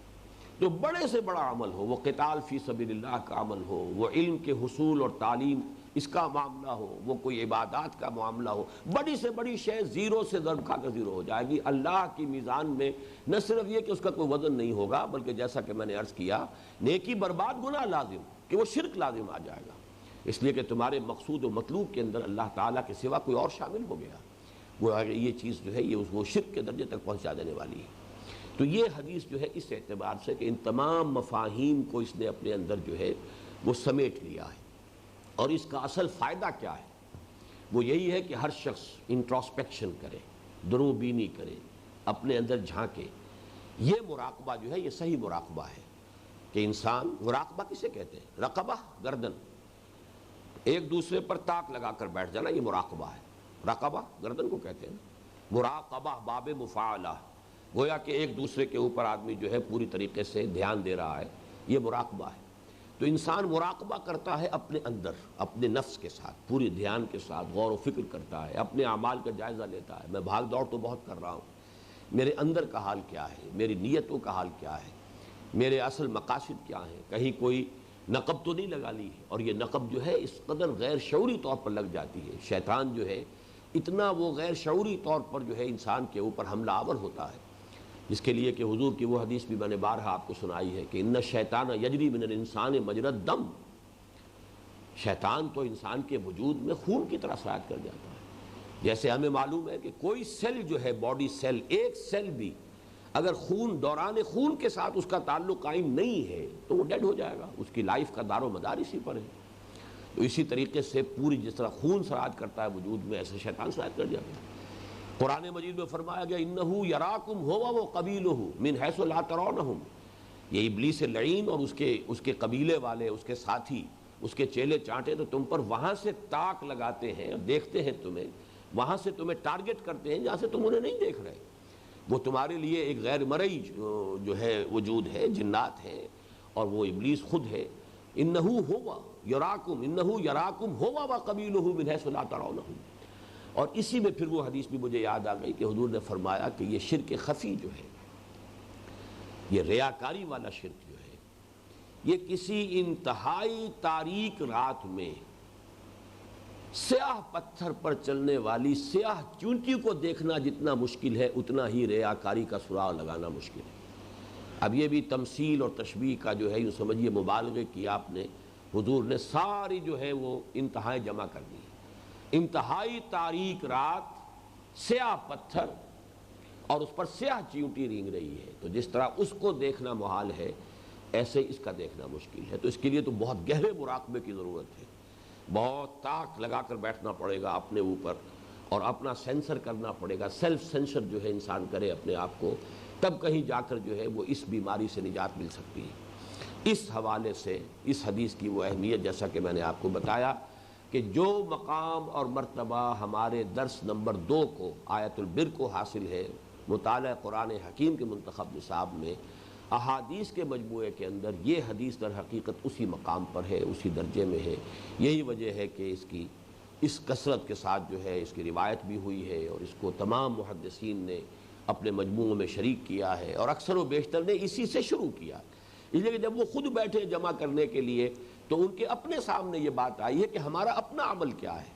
Speaker 1: جو بڑے سے بڑا عمل ہو، وہ قتال فی سبیل اللہ کا عمل ہو، وہ علم کے حصول اور تعلیم اس کا معاملہ ہو، وہ کوئی عبادات کا معاملہ ہو، بڑی سے بڑی شے زیرو سے ضرب کھا کر زیرو ہو جائے گی۔ اللہ کی میزان میں نہ صرف یہ کہ اس کا کوئی وزن نہیں ہوگا، بلکہ جیسا کہ میں نے عرض کیا، نیکی برباد، گناہ لازم، کہ وہ شرک لازم آ جائے گا، اس لیے کہ تمہارے مقصود و مطلوب کے اندر اللہ تعالیٰ کے سوا کوئی اور شامل ہو گیا، وہ یہ چیز جو ہے یہ وہ شرک کے درجے تک پہنچا دینے والی ہے۔ تو یہ حدیث جو ہے اس اعتبار سے کہ ان تمام مفاہیم کو اس نے اپنے اندر جو ہے وہ سمیٹ لیا ہے، اور اس کا اصل فائدہ کیا ہے؟ وہ یہی ہے کہ ہر شخص انٹراسپیکشن کرے، درو بینی کرے، اپنے اندر جھانکے۔ یہ مراقبہ جو ہے یہ صحیح مراقبہ ہے، کہ انسان، مراقبہ کسے کہتے ہیں؟ رقبہ، گردن، ایک دوسرے پر تاک لگا کر بیٹھ جانا، یہ مراقبہ ہے۔ رقبہ گردن کو کہتے ہیں، مراقبہ باب مفاعلہ، گویا کہ ایک دوسرے کے اوپر آدمی جو ہے پوری طریقے سے دھیان دے رہا ہے، یہ مراقبہ ہے۔ تو انسان مراقبہ کرتا ہے اپنے اندر، اپنے نفس کے ساتھ، پوری دھیان کے ساتھ غور و فکر کرتا ہے، اپنے اعمال کا جائزہ لیتا ہے، میں بھاگ دوڑ تو بہت کر رہا ہوں، میرے اندر کا حال کیا ہے، میری نیتوں کا حال کیا ہے، میرے اصل مقاصد کیا ہیں، کہیں کوئی نقب تو نہیں لگا لی ہے۔ اور یہ نقب جو ہے اس قدر غیر شعوری طور پر لگ جاتی ہے، شیطان جو ہے اتنا وہ غیر شعوری طور پر جو ہے انسان کے اوپر حملہ آور ہوتا ہے، جس کے لیے کہ حضور کی وہ حدیث بھی میں نے بارہا آپ کو سنائی ہے کہ ان الشیطان یجری من الانسان مجری الدم، شیطان تو انسان کے وجود میں خون کی طرح سرایت کر جاتا ہے۔ جیسے ہمیں معلوم ہے کہ کوئی سیل جو ہے، باڈی سیل، ایک سیل بھی اگر خون، دوران خون کے ساتھ اس کا تعلق قائم نہیں ہے تو وہ ڈیڈ ہو جائے گا، اس کی لائف کا دار و مدار اسی پر ہے۔ تو اسی طریقے سے پوری جس طرح خون سرایت کرتا ہے وجود میں، ایسے شیطان سرایت کر جاتا ہے۔ قرآن مجید میں فرمایا گیا انہو یراکم ہوا و قبیلہ من حیث لا ترونہم، یہ ابلیس لعین اور اس کے قبیلے والے، اس کے ساتھی، اس کے چیلے چانٹے تو تم پر وہاں سے تاک لگاتے ہیں، دیکھتے ہیں تمہیں، وہاں سے تمہیں ٹارگٹ کرتے ہیں جہاں سے تم انہیں نہیں دیکھ رہے۔ وہ تمہارے لیے ایک غیر مرئی جو ہے وجود ہے، جنات ہے، اور وہ ابلیس خود ہے۔ انہو ہوا یراکم، انہو یراکم ہوا و قبیلہ من حیث لا ترونہم۔ اور اسی میں پھر وہ حدیث بھی مجھے یاد آ گئی کہ حضور نے فرمایا کہ یہ شرک خفی جو ہے، یہ ریاکاری والا شرک جو ہے، یہ کسی انتہائی تاریک رات میں سیاہ پتھر پر چلنے والی سیاہ چونٹی کو دیکھنا جتنا مشکل ہے، اتنا ہی ریاکاری کا سراغ لگانا مشکل ہے۔ اب یہ بھی تمثیل اور تشبیہ کا جو ہے یوں سمجھیے مبالغے کی آپ نے، حضور نے ساری جو ہے وہ انتہائیں جمع کر دی۔ انتہائی تاریک رات، سیاہ پتھر، اور اس پر سیاہ چیونٹی رینگ رہی ہے، تو جس طرح اس کو دیکھنا محال ہے، ایسے اس کا دیکھنا مشکل ہے۔ تو اس کے لیے تو بہت گہرے مراقبے کی ضرورت ہے، بہت تاک لگا کر بیٹھنا پڑے گا اپنے اوپر، اور اپنا سینسر کرنا پڑے گا، سیلف سینسر جو ہے انسان کرے اپنے آپ کو، تب کہیں جا کر جو ہے وہ اس بیماری سے نجات مل سکتی ہے۔ اس حوالے سے اس حدیث کی وہ اہمیت، جیسا کہ میں نے آپ کو بتایا کہ جو مقام اور مرتبہ ہمارے درس نمبر 2 کو آیت البر کو حاصل ہے مطالعہ قرآن حکیم کے منتخب نصاب میں، احادیث کے مجموعے کے اندر یہ حدیث در حقیقت اسی مقام پر ہے، اسی درجے میں ہے۔ یہی وجہ ہے کہ اس کثرت کے ساتھ جو ہے اس کی روایت بھی ہوئی ہے، اور اس کو تمام محدثین نے اپنے مجموعوں میں شریک کیا ہے، اور اکثر و بیشتر نے اسی سے شروع کیا۔ اس لیے کہ جب وہ خود بیٹھے جمع کرنے کے لیے تو ان کے اپنے سامنے یہ بات آئی ہے کہ ہمارا اپنا عمل کیا ہے،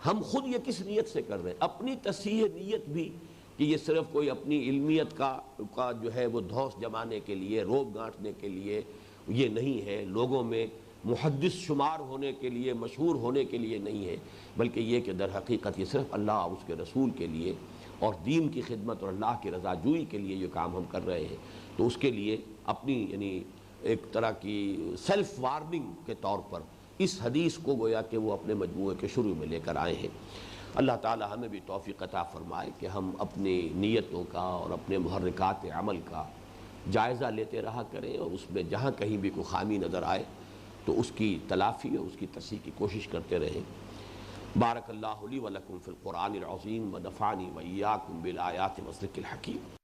Speaker 1: ہم خود یہ کس نیت سے کر رہے ہیں، اپنی تصحیح نیت بھی، کہ یہ صرف کوئی اپنی علمیت کا جو ہے وہ دھوس جمانے کے لیے، روب گانٹنے کے لیے یہ نہیں ہے، لوگوں میں محدث شمار ہونے کے لیے، مشہور ہونے کے لیے نہیں ہے، بلکہ یہ کہ در حقیقت یہ صرف اللہ اور اس کے رسول کے لیے اور دین کی خدمت اور اللہ کی رضا جوئی کے لیے یہ کام ہم کر رہے ہیں۔ تو اس کے لیے اپنی یعنی ایک طرح کی سیلف وارننگ کے طور پر اس حدیث کو گویا کہ وہ اپنے مجموعے کے شروع میں لے کر آئے ہیں۔ اللہ تعالی ہمیں بھی توفیق عطا فرمائے کہ ہم اپنی نیتوں کا اور اپنے محرکات عمل کا جائزہ لیتے رہا کریں، اور اس میں جہاں کہیں بھی کوئی خامی نظر آئے تو اس کی تلافی اور اس کی تصحیح کی کوشش کرتے رہیں۔ بارک اللہ لی و لکم فی القرآن العظیم و نفعنی و ایاکم بالآیات و الذکر الحکیم۔